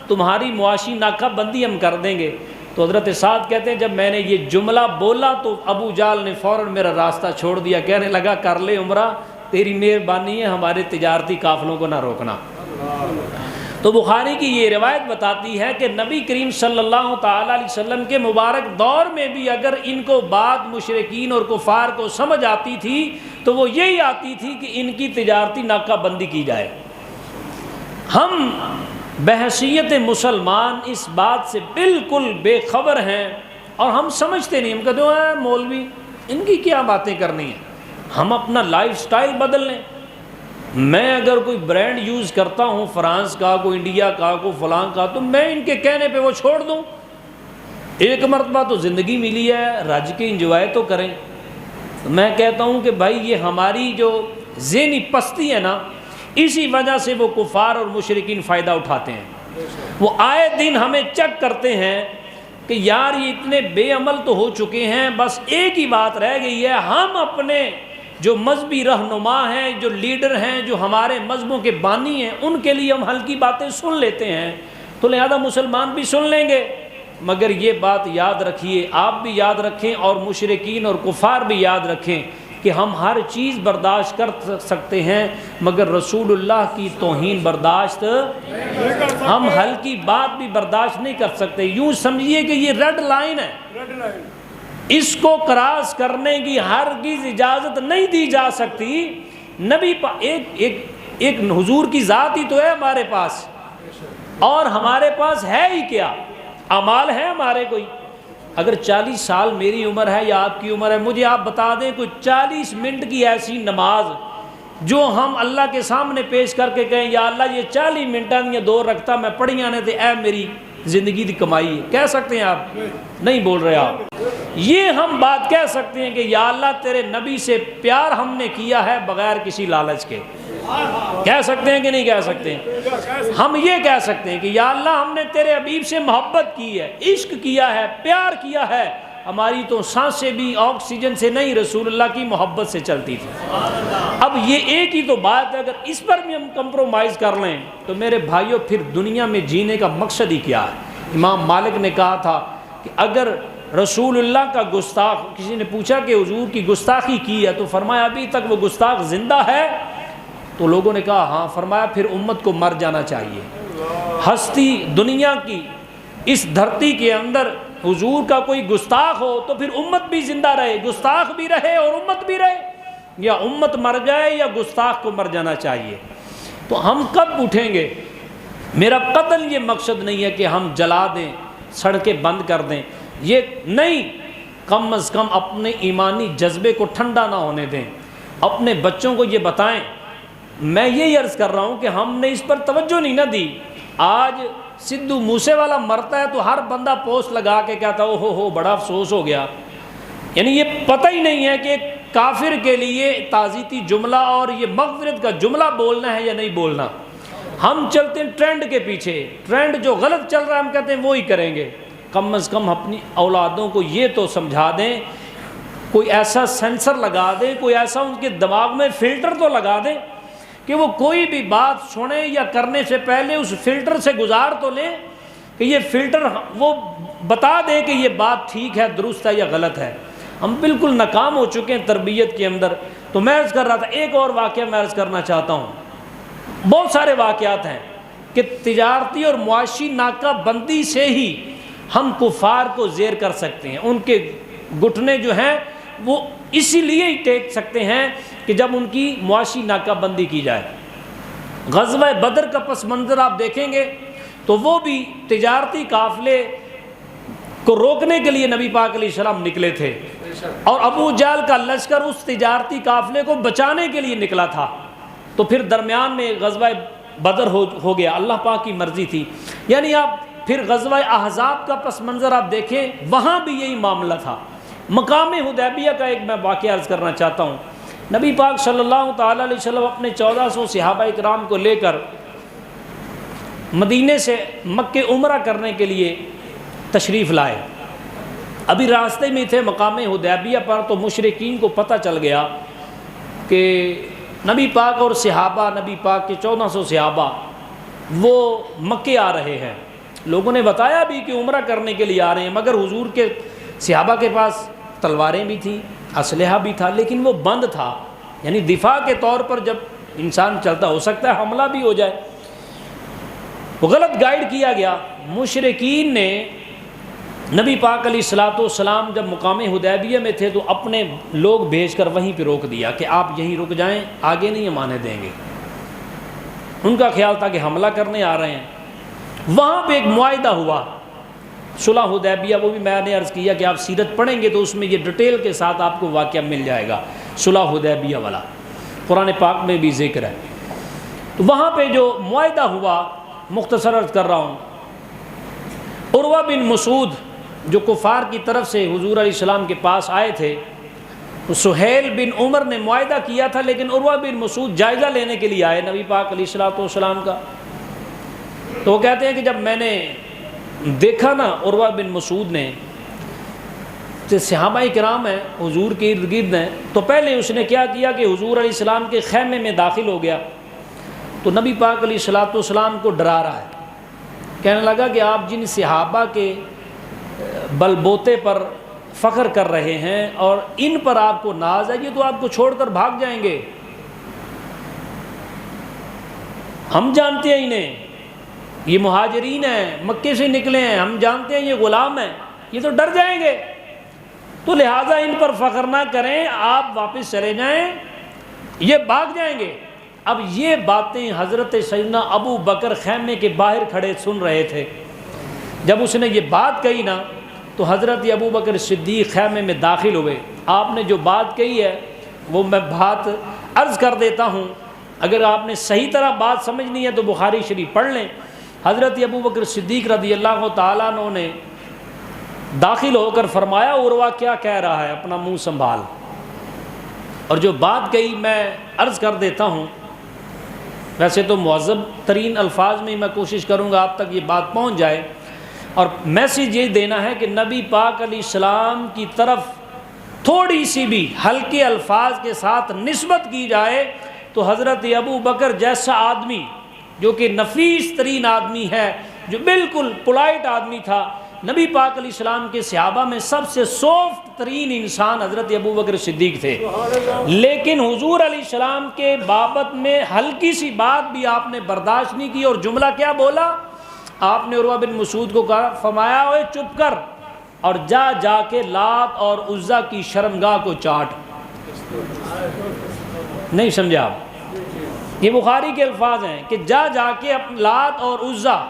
تمہاری معاشی ناکہ بندی ہم کر دیں گے۔ تو حضرت سعد کہتے ہیں جب میں نے یہ جملہ بولا تو ابو جہل نے فوراً میرا راستہ چھوڑ دیا، کہنے لگا کر لے عمرہ، تیری مہربانی ہے ہمارے تجارتی قافلوں کو نہ روکنا۔ تو بخاری کی یہ روایت بتاتی ہے کہ نبی کریم صلی اللہ تعالیٰ علیہ وسلم کے مبارک دور میں بھی اگر ان کو بات مشرکین اور کفار کو سمجھ آتی تھی تو وہ یہی آتی تھی کہ ان کی تجارتی ناکہ بندی کی جائے۔ ہم بحیثیت مسلمان اس بات سے بالکل بے خبر ہیں اور ہم سمجھتے نہیں، ہم کہتے ہیں مولوی ان کی کیا باتیں کرنی ہیں، ہم اپنا لائف سٹائل بدل لیں۔ میں اگر کوئی برانڈ یوز کرتا ہوں فرانس کا، کوئی انڈیا کا، کوئی فلاں کا، تو میں ان کے کہنے پہ وہ چھوڑ دوں؟ ایک مرتبہ تو زندگی ملی ہے، رج کے انجوائے تو کریں۔ میں کہتا ہوں کہ بھائی یہ ہماری جو ذہنی پستی ہے نا، اسی وجہ سے وہ کفار اور مشرکین فائدہ اٹھاتے ہیں۔ وہ آئے دن ہمیں چیک کرتے ہیں کہ یار یہ اتنے بے عمل تو ہو چکے ہیں، بس ایک ہی بات رہ گئی ہے، ہم اپنے جو مذہبی رہنما ہیں، جو لیڈر ہیں، جو ہمارے مذہبوں کے بانی ہیں، ان کے لیے ہم ہلکی باتیں سن لیتے ہیں، تو لہذا مسلمان بھی سن لیں گے۔ مگر یہ بات یاد رکھیے، آپ بھی یاد رکھیں اور مشرکین اور کفار بھی یاد رکھیں کہ ہم ہر چیز برداشت کر سکتے ہیں مگر رسول اللہ کی توہین برداشت، ہم ہلکی بات بھی برداشت نہیں کر سکتے۔ یوں سمجھیے کہ یہ ریڈ لائن ہے، اس کو کراس کرنے کی ہرگز اجازت نہیں دی جا سکتی۔ نبی ایک حضور کی ذات ہی تو ہے ہمارے پاس، اور ہمارے پاس ہے ہی کیا؟ اعمال ہیں ہمارے کوئی؟ اگر 40 سال میری عمر ہے یا آپ کی عمر ہے، مجھے آپ بتا دیں کوئی 40 منٹ کی ایسی نماز جو ہم اللہ کے سامنے پیش کر کے کہیں یا اللہ یہ 40 منٹاں دیا 2 رکھتا میں پڑھیاں نے تے اے میری زندگی دی کمائی ہے، کہہ سکتے ہیں آپ؟ نہیں بول رہے آپ۔ یہ ہم بات کہہ سکتے ہیں کہ یا اللہ تیرے نبی سے پیار ہم نے کیا ہے بغیر کسی لالچ کے، کہہ سکتے ہیں کہ نہیں کہہ سکتے ہیں؟ ہم یہ کہہ سکتے ہیں کہ یا اللہ ہم نے تیرے حبیب سے محبت کی ہے، عشق کیا ہے، پیار کیا ہے، ہماری تو سانسیں بھی آکسیجن سے نہیں رسول اللہ کی محبت سے چلتی تھی۔ اب یہ ایک ہی تو بات ہے، اگر اس پر بھی ہم کمپرومائز کر لیں تو میرے بھائیوں پھر دنیا میں جینے کا مقصد ہی کیا ہے؟ امام مالک نے کہا تھا کہ اگر رسول اللہ کا گستاخ، کسی نے پوچھا کہ حضور کی گستاخی کی ہے تو فرمایا ابھی تک وہ گستاخ زندہ ہے؟ تو لوگوں نے کہا ہاں۔ فرمایا پھر امت کو مر جانا چاہیے۔ ہستی دنیا کی اس دھرتی کے اندر حضور کا کوئی گستاخ ہو تو پھر امت بھی زندہ رہے، گستاخ بھی رہے اور امت بھی رہے، یا امت مر جائے یا گستاخ کو مر جانا چاہیے۔ تو ہم کب اٹھیں گے؟ میرا قتل یہ مقصد نہیں ہے کہ ہم جلا دیں، سڑکیں بند کر دیں، یہ نہیں، کم از کم اپنے ایمانی جذبے کو ٹھنڈا نہ ہونے دیں، اپنے بچوں کو یہ بتائیں۔ میں یہ عرض کر رہا ہوں کہ ہم نے اس پر توجہ نہیں نہ دی۔ آج سدھو موسے والا مرتا ہے تو ہر بندہ پوسٹ لگا کے کہتا ہے او ہو بڑا افسوس ہو گیا، یعنی یہ پتہ ہی نہیں ہے کہ کافر کے لیے تعزیتی جملہ اور یہ مغفرت کا جملہ بولنا ہے یا نہیں بولنا۔ ہم چلتے ہیں ٹرینڈ کے پیچھے، ٹرینڈ جو غلط چل رہا ہے ہم کہتے ہیں وہی کریں گے۔ کم از کم اپنی اولادوں کو یہ تو سمجھا دیں، کوئی ایسا سینسر لگا دیں، کوئی ایسا ان کے دماغ میں فلٹر تو لگا دیں کہ وہ کوئی بھی بات سنیں یا کرنے سے پہلے اس فلٹر سے گزار تو لیں کہ یہ فلٹر وہ بتا دے کہ یہ بات ٹھیک ہے، درست ہے یا غلط ہے۔ ہم بالکل ناکام ہو چکے ہیں تربیت کے اندر۔ تو میں عرض کر رہا تھا ایک اور واقعہ میں عرض کرنا چاہتا ہوں۔ بہت سارے واقعات ہیں کہ تجارتی اور معاشی ناکہ بندی سے ہی ہم کفار کو زیر کر سکتے ہیں، ان کے گھٹنے جو ہیں وہ اسی لیے ہی ٹیک سکتے ہیں کہ جب ان کی معاشی ناکہ بندی کی جائے۔ غزوہ بدر کا پس منظر آپ دیکھیں گے تو وہ بھی تجارتی قافلے کو روکنے کے لیے نبی پاک علیہ السلام نکلے تھے، اور ابو جہل کا لشکر اس تجارتی قافلے کو بچانے کے لیے نکلا تھا۔ تو پھر درمیان میں غزوہ بدر ہو گیا، اللہ پاک کی مرضی تھی۔ یعنی آپ پھر غزوہ احزاب کا پس منظر آپ دیکھیں، وہاں بھی یہی معاملہ تھا۔ مقام حدیبیہ کا ایک میں واقعہ عرض کرنا چاہتا ہوں۔ نبی پاک صلی اللہ تعالیٰ علیہ وسلم اپنے 1400 صحابہ اکرام کو لے کر مدینے سے مکہ عمرہ کرنے کے لیے تشریف لائے۔ ابھی راستے میں تھے مقام حدیبیہ پر تو مشرکین کو پتہ چل گیا کہ نبی پاک اور صحابہ، نبی پاک کے 1400 صحابہ وہ مکے آ رہے ہیں۔ لوگوں نے بتایا بھی کہ عمرہ کرنے کے لیے آ رہے ہیں، مگر حضور کے صحابہ کے پاس تلواریں بھی تھیں، اسلحہ بھی تھا، لیکن وہ بند تھا، یعنی دفاع کے طور پر جب انسان چلتا ہو سکتا ہے حملہ بھی ہو جائے۔ وہ غلط گائیڈ کیا گیا۔ مشرکین نے نبی پاک علیہ الصلوۃ والسلام جب مقام حدیبیہ میں تھے تو اپنے لوگ بھیج کر وہیں پہ روک دیا کہ آپ یہیں رک جائیں، آگے نہیں ہم آنے دیں گے۔ ان کا خیال تھا کہ حملہ کرنے آ رہے ہیں۔ وہاں پہ ایک معاہدہ ہوا، صلح حدیبیہ، وہ بھی میں نے عرض کیا کہ آپ سیرت پڑھیں گے تو اس میں یہ ڈیٹیل کے ساتھ آپ کو واقعہ مل جائے گا، صلح حدیبیہ والا قرآن پاک میں بھی ذکر ہے۔ تو وہاں پہ جو معاہدہ ہوا، مختصر عرض کر رہا ہوں، عروہ بن مسعود جو کفار کی طرف سے حضور علیہ السلام کے پاس آئے تھے، تو سہیل بن عمر نے معاہدہ کیا تھا، لیکن عروہ بن مسعود جائزہ لینے کے لیے آئے نبی پاک علیہ الصلوۃ والسلام کا۔ تو وہ کہتے ہیں کہ جب میں نے دیکھا نا عروہ بن مسعود نے، تو صحابہ کرام ہیں حضور کے ارد گرد ہیں، تو پہلے اس نے کیا کیا کہ حضور علیہ السلام کے خیمے میں داخل ہو گیا، تو نبی پاک علیہ الصلوۃ والسلام کو ڈرا رہا ہے، کہنے لگا کہ آپ جن صحابہ کے بل بوتے پر فخر کر رہے ہیں اور ان پر آپ کو ناز ہے، یہ تو آپ کو چھوڑ کر بھاگ جائیں گے، ہم جانتے ہیں انہیں، یہ مہاجرین ہیں، مکے سے نکلے ہیں، ہم جانتے ہیں یہ غلام ہیں، یہ تو ڈر جائیں گے، تو لہٰذا ان پر فخر نہ کریں، آپ واپس چلے جائیں، یہ بھاگ جائیں گے۔ اب یہ باتیں حضرت سیدنا ابو بکر خیمے کے باہر کھڑے سن رہے تھے۔ جب اس نے یہ بات کہی نا تو حضرت ابو بکر صدیق خیمے میں داخل ہوئے۔ آپ نے جو بات کہی ہے وہ میں بات عرض کر دیتا ہوں، اگر آپ نے صحیح طرح بات سمجھنی ہے تو بخاری شریف پڑھ لیں۔ حضرت ابو بکر صدیق رضی اللہ تعالیٰ عنہ نے داخل ہو کر فرمایا عروہ کیا کہہ رہا ہے، اپنا منہ سنبھال۔ اور جو بات کہی میں عرض کر دیتا ہوں، ویسے تو مہذب ترین الفاظ میں میں کوشش کروں گا آپ تک یہ بات پہنچ جائے، اور میسیج یہ دینا ہے کہ نبی پاک علیہ السلام کی طرف تھوڑی سی بھی ہلکے الفاظ کے ساتھ نسبت کی جائے تو حضرت ابو بکر جیسا آدمی جو کہ نفیس ترین آدمی ہے، جو بالکل پولائٹ آدمی تھا، نبی پاک علیہ السلام کے صحابہ میں سب سے سافٹ ترین انسان حضرت ابو بکر صدیق تھے، لیکن حضور علیہ السلام کے بابت میں ہلکی سی بات بھی آپ نے برداشت نہیں کی، اور جملہ کیا بولا؟ آپ نے عروہ بن مسعود کو کہا، فرمایا اوے چپ کر اور جا جا کے لات اور عزیٰ کی شرمگاہ کو چاٹ۔ نہیں سمجھا آپ؟ یہ بخاری کے الفاظ ہیں کہ جا جا کے لات اور عزیٰ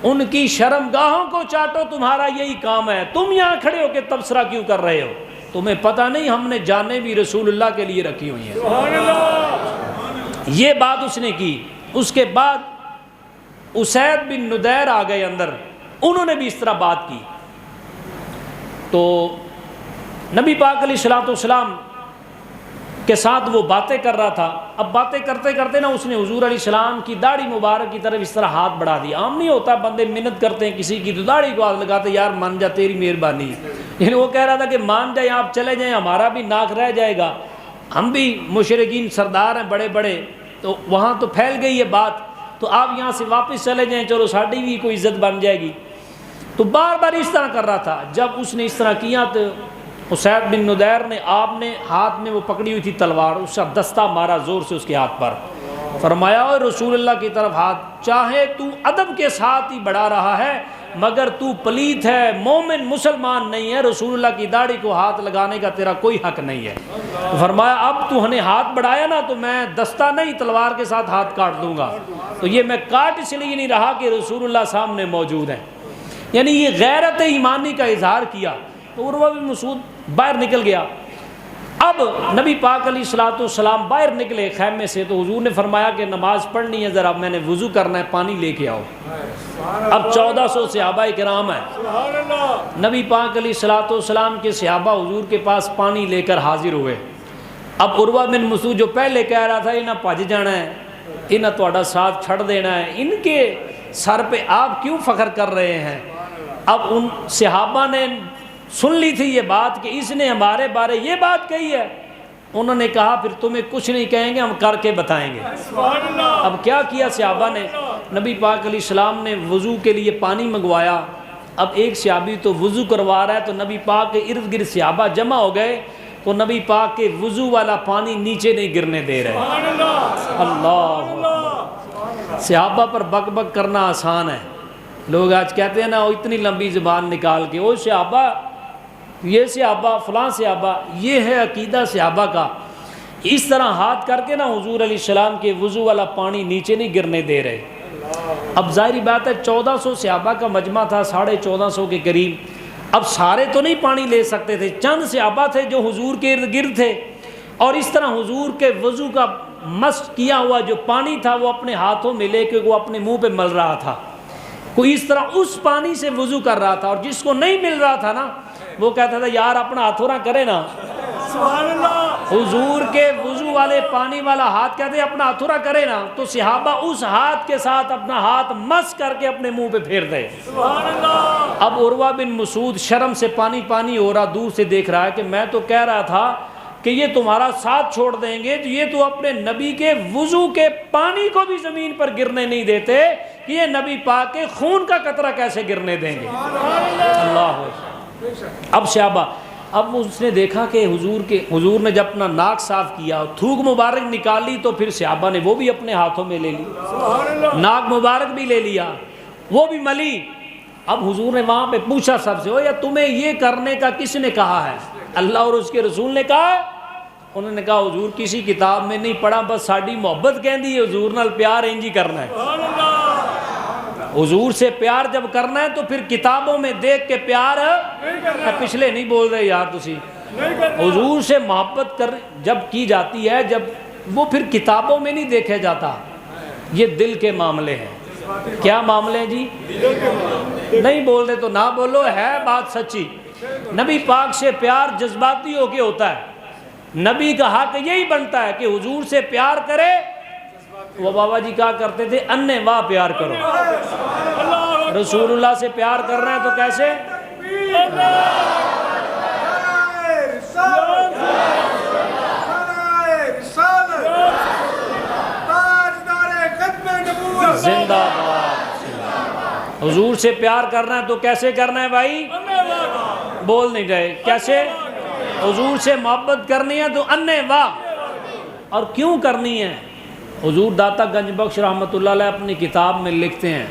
ان کی شرمگاہوں کو چاٹو، تمہارا یہی کام ہے، تم یہاں کھڑے ہو کے تبصرہ کیوں کر رہے ہو؟ تمہیں پتہ نہیں ہم نے جانیں بھی رسول اللہ کے لیے رکھی ہوئی ہیں۔ یہ بات اس نے کی۔ اس کے بعد اسید بن ندیر آ گئے اندر، انہوں نے بھی اس طرح بات کی۔ تو نبی پاک علیہ السلام کے ساتھ وہ باتیں کر رہا تھا۔ اب باتیں کرتے کرتے نا اس نے حضور علیہ السلام کی داڑھی مبارک کی طرف اس طرح ہاتھ بڑھا دیا۔ عام نہیں ہوتا، بندے منت کرتے ہیں کسی کی تو داڑھی کو ہاتھ لگاتے، یار مان جا تیری مہربانی، یعنی وہ کہہ رہا تھا کہ مان جائیں، آپ چلے جائیں، ہمارا بھی ناک رہ جائے گا، ہم بھی مشرکین سردار ہیں بڑے بڑے، تو وہاں تو پھیل گئی یہ بات، تو آپ یہاں سے واپس چلے جائیں، چلو ساڑھی بھی کوئی عزت بن جائے گی۔ تو بار بار اس طرح کر رہا تھا۔ جب اس نے اس طرح کیا تو اسید بن ندیر نے، آپ نے ہاتھ میں وہ پکڑی ہوئی تھی تلوار، اس کا دستہ مارا زور سے اس کے ہاتھ پر، فرمایا اوے رسول اللہ کی طرف ہاتھ، چاہے تو ادب کے ساتھ ہی بڑھا رہا ہے مگر تو پلیت ہے، مومن مسلمان نہیں ہے، رسول اللہ کی داڑھی کو ہاتھ لگانے کا تیرا کوئی حق نہیں ہے۔ فرمایا اب تو نے ہاتھ بڑھایا نا تو میں دستہ نہیں تلوار کے ساتھ ہاتھ کاٹ دوں گا۔ تو یہ میں کاٹ اس لیے نہیں رہا کہ رسول اللہ سامنے موجود ہیں، یعنی یہ غیرت ایمانی کا اظہار کیا۔ تو عروہ بن مسعود باہر نکل گیا۔ اب نبی پاک علیہ السلام باہر نکلے خیمے سے، تو حضور نے فرمایا کہ نماز پڑھنی ہے، ذرا میں نے وضو کرنا ہے، پانی لے کے آؤ۔ اب 1400 صحابہ کرام ہیں، نبی پاک علیہ السلام کے صحابہ حضور کے پاس پانی لے کر حاضر ہوئے۔ اب عروہ بن مسعود جو پہلے کہہ رہا تھا انہیں بھج جانا ہے، انہیں تہاڈا ساتھ چھڑ دینا ہے، ان کے سر پہ آپ کیوں فخر کر رہے ہیں؟ اب ان صحابہ نے سن لی تھی یہ بات کہ اس نے ہمارے بارے یہ بات کہی ہے، انہوں نے کہا پھر تمہیں کچھ نہیں کہیں گے، ہم کر کے بتائیں گے۔ اب کیا کیا صحابہ نے؟ نبی پاک علیہ السلام نے وضو کے لیے پانی منگوایا۔ اب ایک صحابی تو وضو کروا رہا ہے، تو نبی پاک کے ارد گرد صحابہ جمع ہو گئے، تو نبی پاک کے وضو والا پانی نیچے نہیں گرنے دے رہے۔ اللہ، صحابہ پر بک بک کرنا آسان ہے۔ لوگ آج کہتے ہیں نا وہ اتنی لمبی زبان نکال کے، وہ صحابہ، یہ صحابہ، فلاں صحابہ، یہ ہے عقیدہ صحابہ کا۔ اس طرح ہاتھ کر کے نا حضور علیہ السلام کے وضو والا پانی نیچے نہیں گرنے دے رہے۔ اب ظاہری بات ہے 1400 صحابہ کا مجمع تھا، 1450 کے قریب، اب سارے تو نہیں پانی لے سکتے تھے، چند صحابہ تھے جو حضور کے ارد گرد تھے، اور اس طرح حضور کے وضو کا مس کیا ہوا جو پانی تھا وہ اپنے ہاتھوں میں لے کے وہ اپنے منہ پہ مل رہا تھا، کوئی اس طرح اس پانی سے وضو کر رہا تھا، اور جس کو نہیں مل رہا تھا نا وہ کہتا تھا یار اپنا ہتھوڑا کرے نا۔ حضور کے وضو والے پانی والا ہاتھ کہتے اپنا ہتھوڑا کرے نا، تو صحابہ اس ہاتھ کے ساتھ اپنا ہاتھ مس کر کے اپنے منہ پہ پھیر دے۔ اب عروہ بن مسعود شرم سے پانی پانی ہو رہا، دور سے دیکھ رہا ہے کہ میں تو کہہ رہا تھا کہ یہ تمہارا ساتھ چھوڑ دیں گے، تو یہ تو اپنے نبی کے وضو کے پانی کو بھی زمین پر گرنے نہیں دیتے، کہ یہ نبی پاک کے خون کا قطرہ کیسے گرنے دیں گے؟ اللہ۔ اب صحابہ، اب اس نے دیکھا کہ حضور نے جب اپنا ناک صاف کیا، تھوک مبارک نکالی، تو پھر صحابہ نے وہ بھی اپنے ہاتھوں میں لے لی، ناک مبارک بھی لے لیا، وہ بھی ملی۔ اب حضور نے وہاں پہ پوچھا سب سے، یا تمہیں یہ کرنے کا کس نے کہا ہے؟ اللہ اور اس کے رسول نے کہا؟ انہوں نے کہا حضور کسی کتاب میں نہیں پڑھا، بس ساڈی محبت کہندی ہے حضور نال پیار انج ہی کرنا ہے۔ حضور سے پیار جب کرنا ہے تو پھر کتابوں میں دیکھ کے پیار پچھلے نہیں بول رہے یار تسی حضور سے محبت جب کی جاتی ہے جب وہ پھر کتابوں میں نہیں دیکھا جاتا، یہ دل کے معاملے ہیں۔ کیا معاملے ہیں جی؟ نہیں بول رہے تو نہ بولو، ہے بات سچی۔ نبی پاک سے پیار جذباتی ہو کے ہوتا ہے، نبی کا حق یہی بنتا ہے کہ حضور سے پیار کرے۔ وہ بابا جی کہا کرتے تھے انے واہ پیار کرو، رسول اللہ سے پیار کر رہے ہیں تو کیسے؟ زندہ باد۔ حضور سے پیار کرنا ہے تو کیسے کرنا ہے بھائی؟ بول نہیں رہے کیسے؟ حضور سے محبت کرنی ہے تو انے واہ۔ اور کیوں کرنی ہے؟ حضور داتا گنج بخش رحمۃ اللہ علیہ اپنی کتاب میں لکھتے ہیں،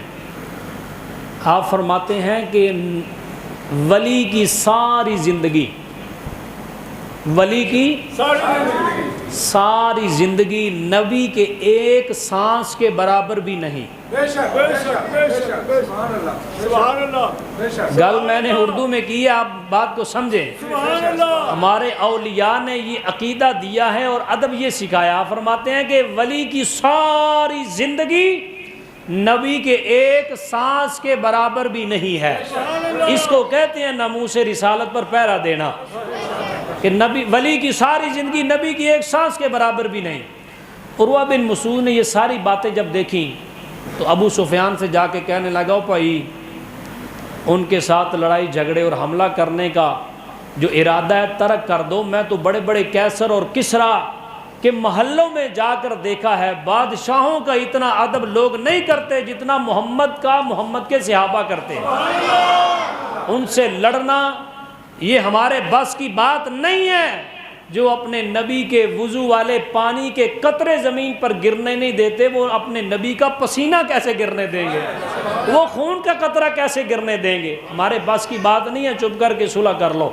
آپ فرماتے ہیں کہ ولی کی ساری زندگی، ولی کی ساری زندگی نبی کے ایک سانس کے برابر بھی نہیں۔ گل میں نے اردو میں کی ہے، آپ بات کو سمجھیں۔ ہمارے اولیاء نے یہ عقیدہ دیا ہے اور ادب یہ سکھایا۔ آپ فرماتے ہیں کہ ولی کی ساری زندگی نبی کے ایک سانس کے برابر بھی نہیں ہے۔ اس کو کہتے ہیں ناموس رسالت پر پہرا دینا، کہ نبی ولی کی ساری زندگی نبی کی ایک سانس کے برابر بھی نہیں۔ عروہ بن مسعود نے یہ ساری باتیں جب دیکھیں تو ابو سفیان سے جا کے کہنے لگا بھائی ان کے ساتھ لڑائی جھگڑے اور حملہ کرنے کا جو ارادہ ہے ترک کر دو، میں تو بڑے بڑے کیسر اور کسریٰ کے محلوں میں جا کر دیکھا ہے، بادشاہوں کا اتنا ادب لوگ نہیں کرتے جتنا محمد کے صحابہ کرتے ہیں۔ ان سے لڑنا یہ ہمارے بس کی بات نہیں ہے۔ جو اپنے نبی کے وضو والے پانی کے قطرے زمین پر گرنے نہیں دیتے، وہ اپنے نبی کا پسینہ کیسے گرنے دیں گے؟ وہ خون کا قطرہ کیسے گرنے دیں گے؟ ہمارے بس کی بات نہیں ہے، چپ کر کے صلح کر لو۔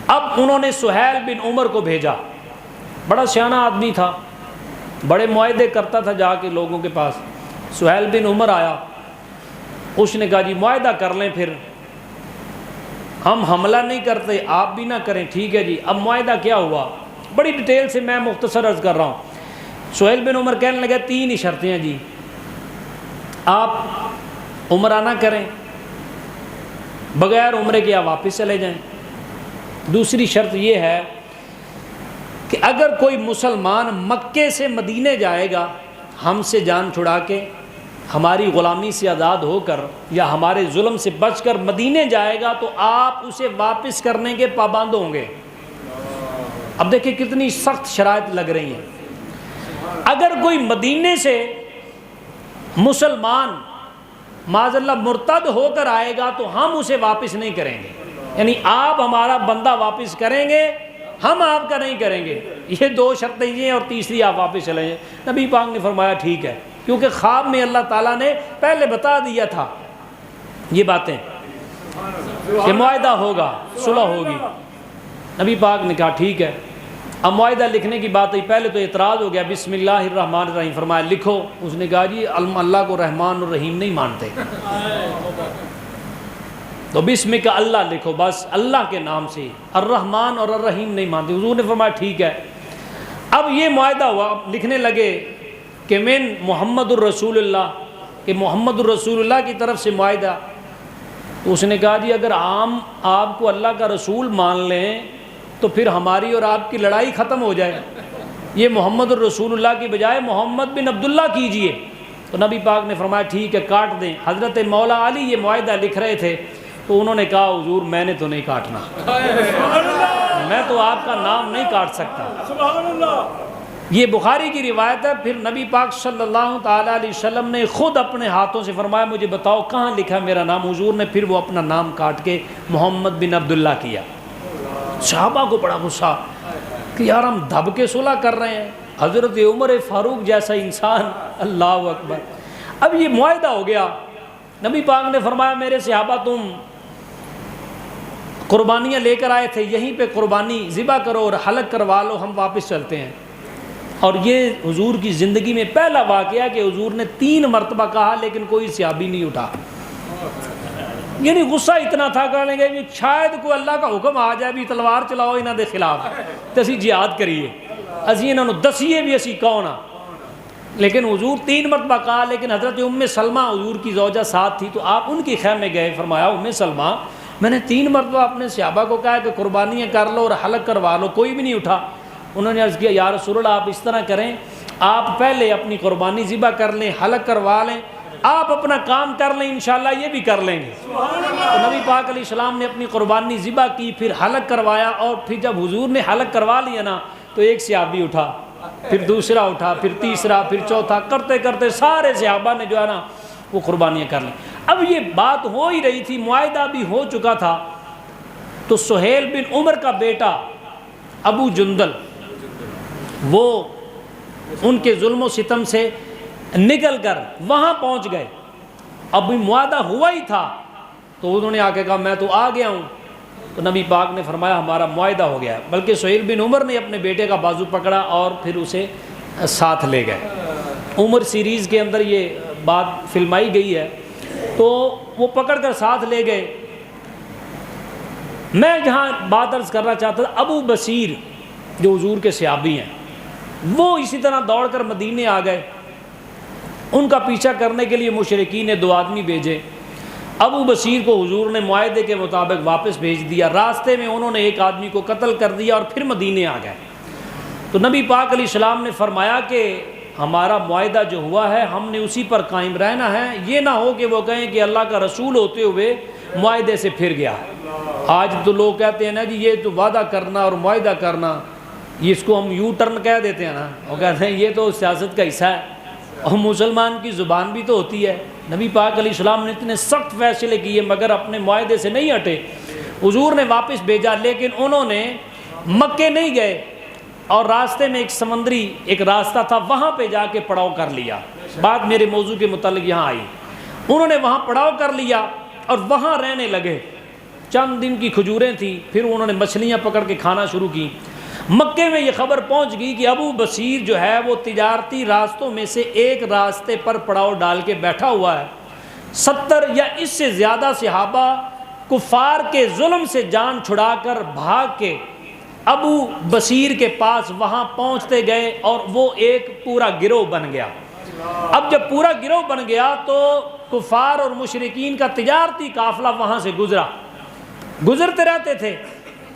اب انہوں نے سہیل بن عمر کو بھیجا، بڑا سیانہ آدمی تھا، بڑے معاہدے کرتا تھا جا کے لوگوں کے پاس۔ سہیل بن عمر آیا، اس نے کہا جی معاہدہ کر لیں، پھر ہم حملہ نہیں کرتے، آپ بھی نہ کریں، ٹھیک ہے جی۔ اب معاہدہ کیا ہوا بڑی ڈیٹیل سے میں مختصر عرض کر رہا ہوں۔ سہیل بن عمر کہنے لگے 3 ہی شرطیں ہیں جی، آپ عمرہ نہ کریں، بغیر عمرے کے آپ واپس چلے جائیں۔ دوسری شرط یہ ہے کہ اگر کوئی مسلمان مکے سے مدینے جائے گا ہم سے جان چھڑا کے، ہماری غلامی سے آزاد ہو کر یا ہمارے ظلم سے بچ کر مدینے جائے گا تو آپ اسے واپس کرنے کے پابند ہوں گے۔ اب دیکھیں کتنی سخت شرائط لگ رہی ہیں۔ اگر کوئی مدینے سے مسلمان معاذ اللہ مرتد ہو کر آئے گا تو ہم اسے واپس نہیں کریں گے، یعنی آپ ہمارا بندہ واپس کریں گے، ہم آپ کا نہیں کریں گے۔ یہ 2 شرطیں یہ ہیں اور تیسری آپ واپس چلیں گے۔ نبی پاک نے فرمایا ٹھیک ہے، کیونکہ خواب میں اللہ تعالیٰ نے پہلے بتا دیا تھا یہ باتیں کہ معاہدہ ہوگا، صلح ہوگی۔ نبی پاک نے کہا ٹھیک ہے۔ اب معاہدہ لکھنے کی بات ہوئی، پہلے تو اعتراض ہو گیا، بسم اللہ الرحمن الرحیم فرمایا لکھو۔ اس نے کہا جی اللہ کو رحمان اور رحیم نہیں مانتے، تو بسم کا اللہ لکھو، بس اللہ کے نام سے، الرحمن اور الرحیم نہیں مانتے۔ حضور نے فرمایا ٹھیک ہے۔ اب یہ معاہدہ ہوا، لکھنے لگے کہ من محمد الرسول اللہ، کہ محمد الرسول اللہ کی طرف سے معاہدہ۔ تو اس نے کہا جی اگر عام آپ کو اللہ کا رسول مان لیں تو پھر ہماری اور آپ کی لڑائی ختم ہو جائے، یہ محمد الرسول اللہ کی بجائے محمد بن عبداللہ کیجئے۔ تو نبی پاک نے فرمایا ٹھیک ہے کاٹ دیں۔ حضرت مولا علی یہ معاہدہ لکھ رہے تھے تو انہوں نے کہا حضور میں نے تو نہیں کاٹنا، میں تو آپ کا نام نہیں کاٹ سکتا۔ یہ بخاری کی روایت ہے۔ پھر نبی پاک صلی اللہ تعالیٰ علیہ وسلم نے خود اپنے ہاتھوں سے فرمایا مجھے بتاؤ کہاں لکھا میرا نام۔ حضور نے پھر وہ اپنا نام کاٹ کے محمد بن عبداللہ کیا۔ صحابہ کو بڑا غصہ کہ یار ہم دب کے صلح کر رہے ہیں، حضرت عمر فاروق جیسا انسان، اللہ اکبر۔ اب یہ معاہدہ ہو گیا۔ نبی پاک نے فرمایا میرے صحابہ تم قربانیاں لے کر آئے تھے، یہیں پہ قربانی ذبح کرو اور حلق کروا لو، ہم واپس چلتے ہیں۔ اور یہ حضور کی زندگی میں پہلا واقعہ کہ حضور نے 3 مرتبہ کہا لیکن کوئی صحابی نہیں اٹھا. یعنی غصہ اتنا تھا کہنے لگے کہ شاید کوئی اللہ کا حکم آ جائے بھی تلوار چلاؤ انہاں دے خلاف تے اسی جہاد کریے, اسی انہاں نوں دسیے بھی اسی کون ہاں. لیکن حضور 3 مرتبہ کہا. لیکن حضرت ام سلمہ حضور کی زوجہ ساتھ تھی تو آپ ان کی خیمے میں گئے. فرمایا ام سلمہ میں نے 3 مرتبہ اپنے صحابہ کو کہا کہ قربانیاں کر لو اور حلق کروا لو, کوئی بھی نہیں اٹھا. انہوں نے عرض کیا یا رسول اللہ آپ اس طرح کریں, آپ پہلے اپنی قربانی ذبح کر لیں, حلق کروا لیں, آپ اپنا کام کر لیں, انشاءاللہ یہ بھی کر لیں گے. تو نبی پاک علیہ السلام نے اپنی قربانی ذبح کی, پھر حلق کروایا, اور پھر جب حضور نے حلق کروا لیا نا تو ایک صحابی اٹھا, پھر دوسرا اٹھا, پھر تیسرا, پھر چوتھا, کرتے کرتے سارے صحابہ نے جو ہے نا وہ قربانیاں کر لیں. اب یہ بات ہو ہی رہی تھی, معاہدہ بھی ہو چکا تھا. تو سہیل بن عمر کا بیٹا ابو جندل وہ ان کے ظلم و ستم سے نکل کر وہاں پہنچ گئے. اب معاہدہ ہوا ہی تھا تو انہوں نے آ کے کہا میں تو آ گیا ہوں. تو نبی پاک نے فرمایا ہمارا معاہدہ ہو گیا ہے. بلکہ سہیل بن عمر نے اپنے بیٹے کا بازو پکڑا اور پھر اسے ساتھ لے گئے. عمر سیریز کے اندر یہ بات فلمائی گئی ہے. تو وہ پکڑ کر ساتھ لے گئے. میں جہاں بات عرض کرنا چاہتا تھا, ابو بصیر جو حضور کے صحابی ہیں وہ اسی طرح دوڑ کر مدینے آ گئے. ان کا پیچھا کرنے کے لیے مشرکین نے 2 آدمی بھیجے. ابو بصیر کو حضور نے معاہدے کے مطابق واپس بھیج دیا. راستے میں انہوں نے ایک آدمی کو قتل کر دیا اور پھر مدینے آ گئے. تو نبی پاک علیہ السلام نے فرمایا کہ ہمارا معاہدہ جو ہوا ہے ہم نے اسی پر قائم رہنا ہے. یہ نہ ہو کہ وہ کہیں کہ اللہ کا رسول ہوتے ہوئے معاہدے سے پھر گیا. آج تو لوگ کہتے ہیں نا جی یہ تو وعدہ کرنا اور معاہدہ کرنا, یہ اس کو ہم یو ٹرن کہہ دیتے ہیں نا, وہ کہتے ہیں یہ تو سیاست کا حصہ ہے. اور مسلمان کی زبان بھی تو ہوتی ہے. نبی پاک علیہ السلام نے اتنے سخت فیصلے کیے مگر اپنے معاہدے سے نہیں ہٹے. حضور نے واپس بھیجا لیکن انہوں نے مکے نہیں گئے اور راستے میں ایک سمندری ایک راستہ تھا وہاں پہ جا کے پڑاؤ کر لیا. بات میرے موضوع کے متعلق یہاں آئی. انہوں نے وہاں پڑاؤ کر لیا اور وہاں رہنے لگے. چند دن کی کھجوریں تھیں, پھر انہوں نے مچھلیاں پکڑ کے کھانا شروع کی. مکے میں یہ خبر پہنچ گئی کہ ابو بصیر جو ہے وہ تجارتی راستوں میں سے ایک راستے پر پڑاؤ ڈال کے بیٹھا ہوا ہے. 70 یا اس سے زیادہ صحابہ کفار کے ظلم سے جان چھڑا کر بھاگ کے ابو بصیر کے پاس وہاں پہنچتے گئے اور وہ ایک پورا گروہ بن گیا. اب جب پورا گروہ بن گیا تو کفار اور مشرکین کا تجارتی قافلہ وہاں سے گزرتے رہتے تھے.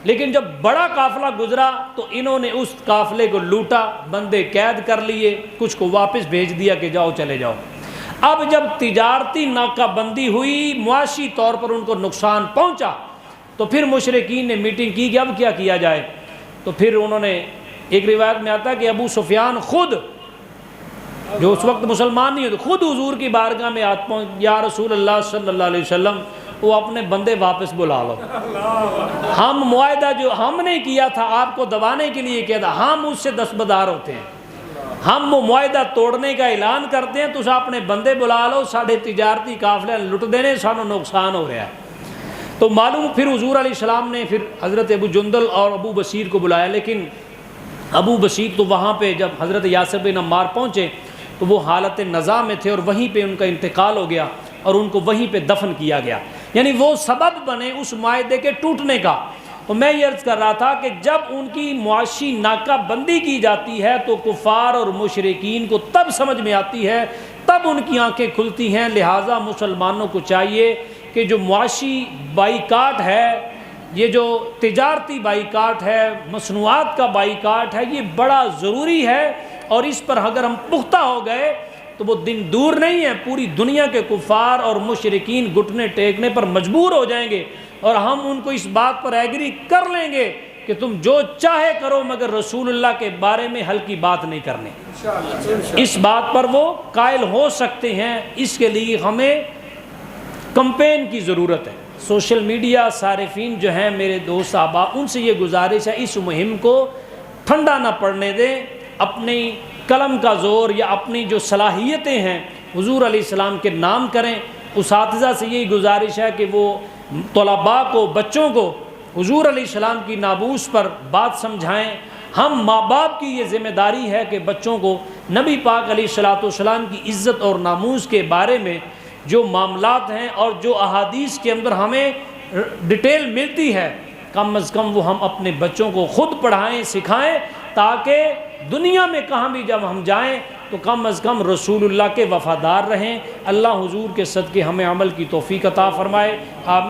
لیکن جب بڑا قافلہ گزرا تو انہوں نے اس قافلے کو لوٹا, بندے قید کر لیے, کچھ کو واپس بھیج دیا کہ جاؤ چلے جاؤ. اب جب تجارتی ناکہ بندی ہوئی, معاشی طور پر ان کو نقصان پہنچا, تو پھر مشرکین نے میٹنگ کی کہ اب کیا کیا جائے. تو پھر انہوں نے, ایک روایت میں آتا ہے کہ ابو سفیان خود جو اس وقت مسلمان نہیں ہوتے, خود حضور کی بارگاہ میں یا رسول اللہ صلی اللہ علیہ وسلم وہ اپنے بندے واپس بلا لو. ہم معاہدہ جو ہم نے کیا تھا آپ کو دبانے کے لیے کیا تھا, ہم اس سے دستبردار ہوتے ہیں. ہم وہ معاہدہ توڑنے کا اعلان کرتے ہیں, تو اپنے بندے بلا لو, ساڑھے تجارتی قافلے لٹ دینے, سانو نقصان ہو رہا ہے. تو معلوم پھر حضور علیہ السلام نے پھر حضرت ابو جندل اور ابو بصیر کو بلایا. لیکن ابو بصیر تو وہاں پہ جب حضرت یاسر بن عمار پہنچے تو وہ حالت نزاع میں تھے اور وہیں پہ ان کا انتقال ہو گیا اور ان کو وہیں پہ دفن کیا گیا. یعنی وہ سبب بنے اس معاہدے کے ٹوٹنے کا. تو میں یہ عرض کر رہا تھا کہ جب ان کی معاشی ناکہ بندی کی جاتی ہے تو کفار اور مشرکین کو تب سمجھ میں آتی ہے, تب ان کی آنکھیں کھلتی ہیں. لہٰذا مسلمانوں کو چاہیے کہ جو معاشی بائیکاٹ ہے, یہ جو تجارتی بائیکاٹ ہے, مصنوعات کا بائیکاٹ ہے, یہ بڑا ضروری ہے. اور اس پر اگر ہم پختہ ہو گئے تو وہ دن دور نہیں ہے, پوری دنیا کے کفار اور مشرکین گھٹنے ٹیکنے پر مجبور ہو جائیں گے اور ہم ان کو اس بات پر ایگری کر لیں گے کہ تم جو چاہے کرو مگر رسول اللہ کے بارے میں ہلکی بات نہیں کرنے. اس بات پر وہ قائل ہو سکتے ہیں. اس کے لیے ہمیں کمپین کی ضرورت ہے. سوشل میڈیا صارفین جو ہیں میرے دوست احباب, ان سے یہ گزارش ہے اس مہم کو ٹھنڈا نہ پڑنے دیں. اپنی قلم کا زور یا اپنی جو صلاحیتیں ہیں حضور علیہ السلام کے نام کریں. اساتذہ سے یہی گزارش ہے کہ وہ طلباء کو, بچوں کو حضور علیہ السلام کی ناموس پر بات سمجھائیں. ہم ماں باپ کی یہ ذمہ داری ہے کہ بچوں کو نبی پاک علیہ الصلوۃ والسلام کی عزت اور ناموس کے بارے میں جو معاملات ہیں اور جو احادیث کے اندر ہمیں ڈیٹیل ملتی ہے، کم از کم وہ ہم اپنے بچوں کو خود پڑھائیں، سکھائیں، تاکہ دنیا میں کہاں بھی جب ہم جائیں تو کم از کم رسول اللہ کے وفادار رہیں۔ اللہ حضور کے صدقے ہمیں عمل کی توفیق عطا فرمائے۔ آپ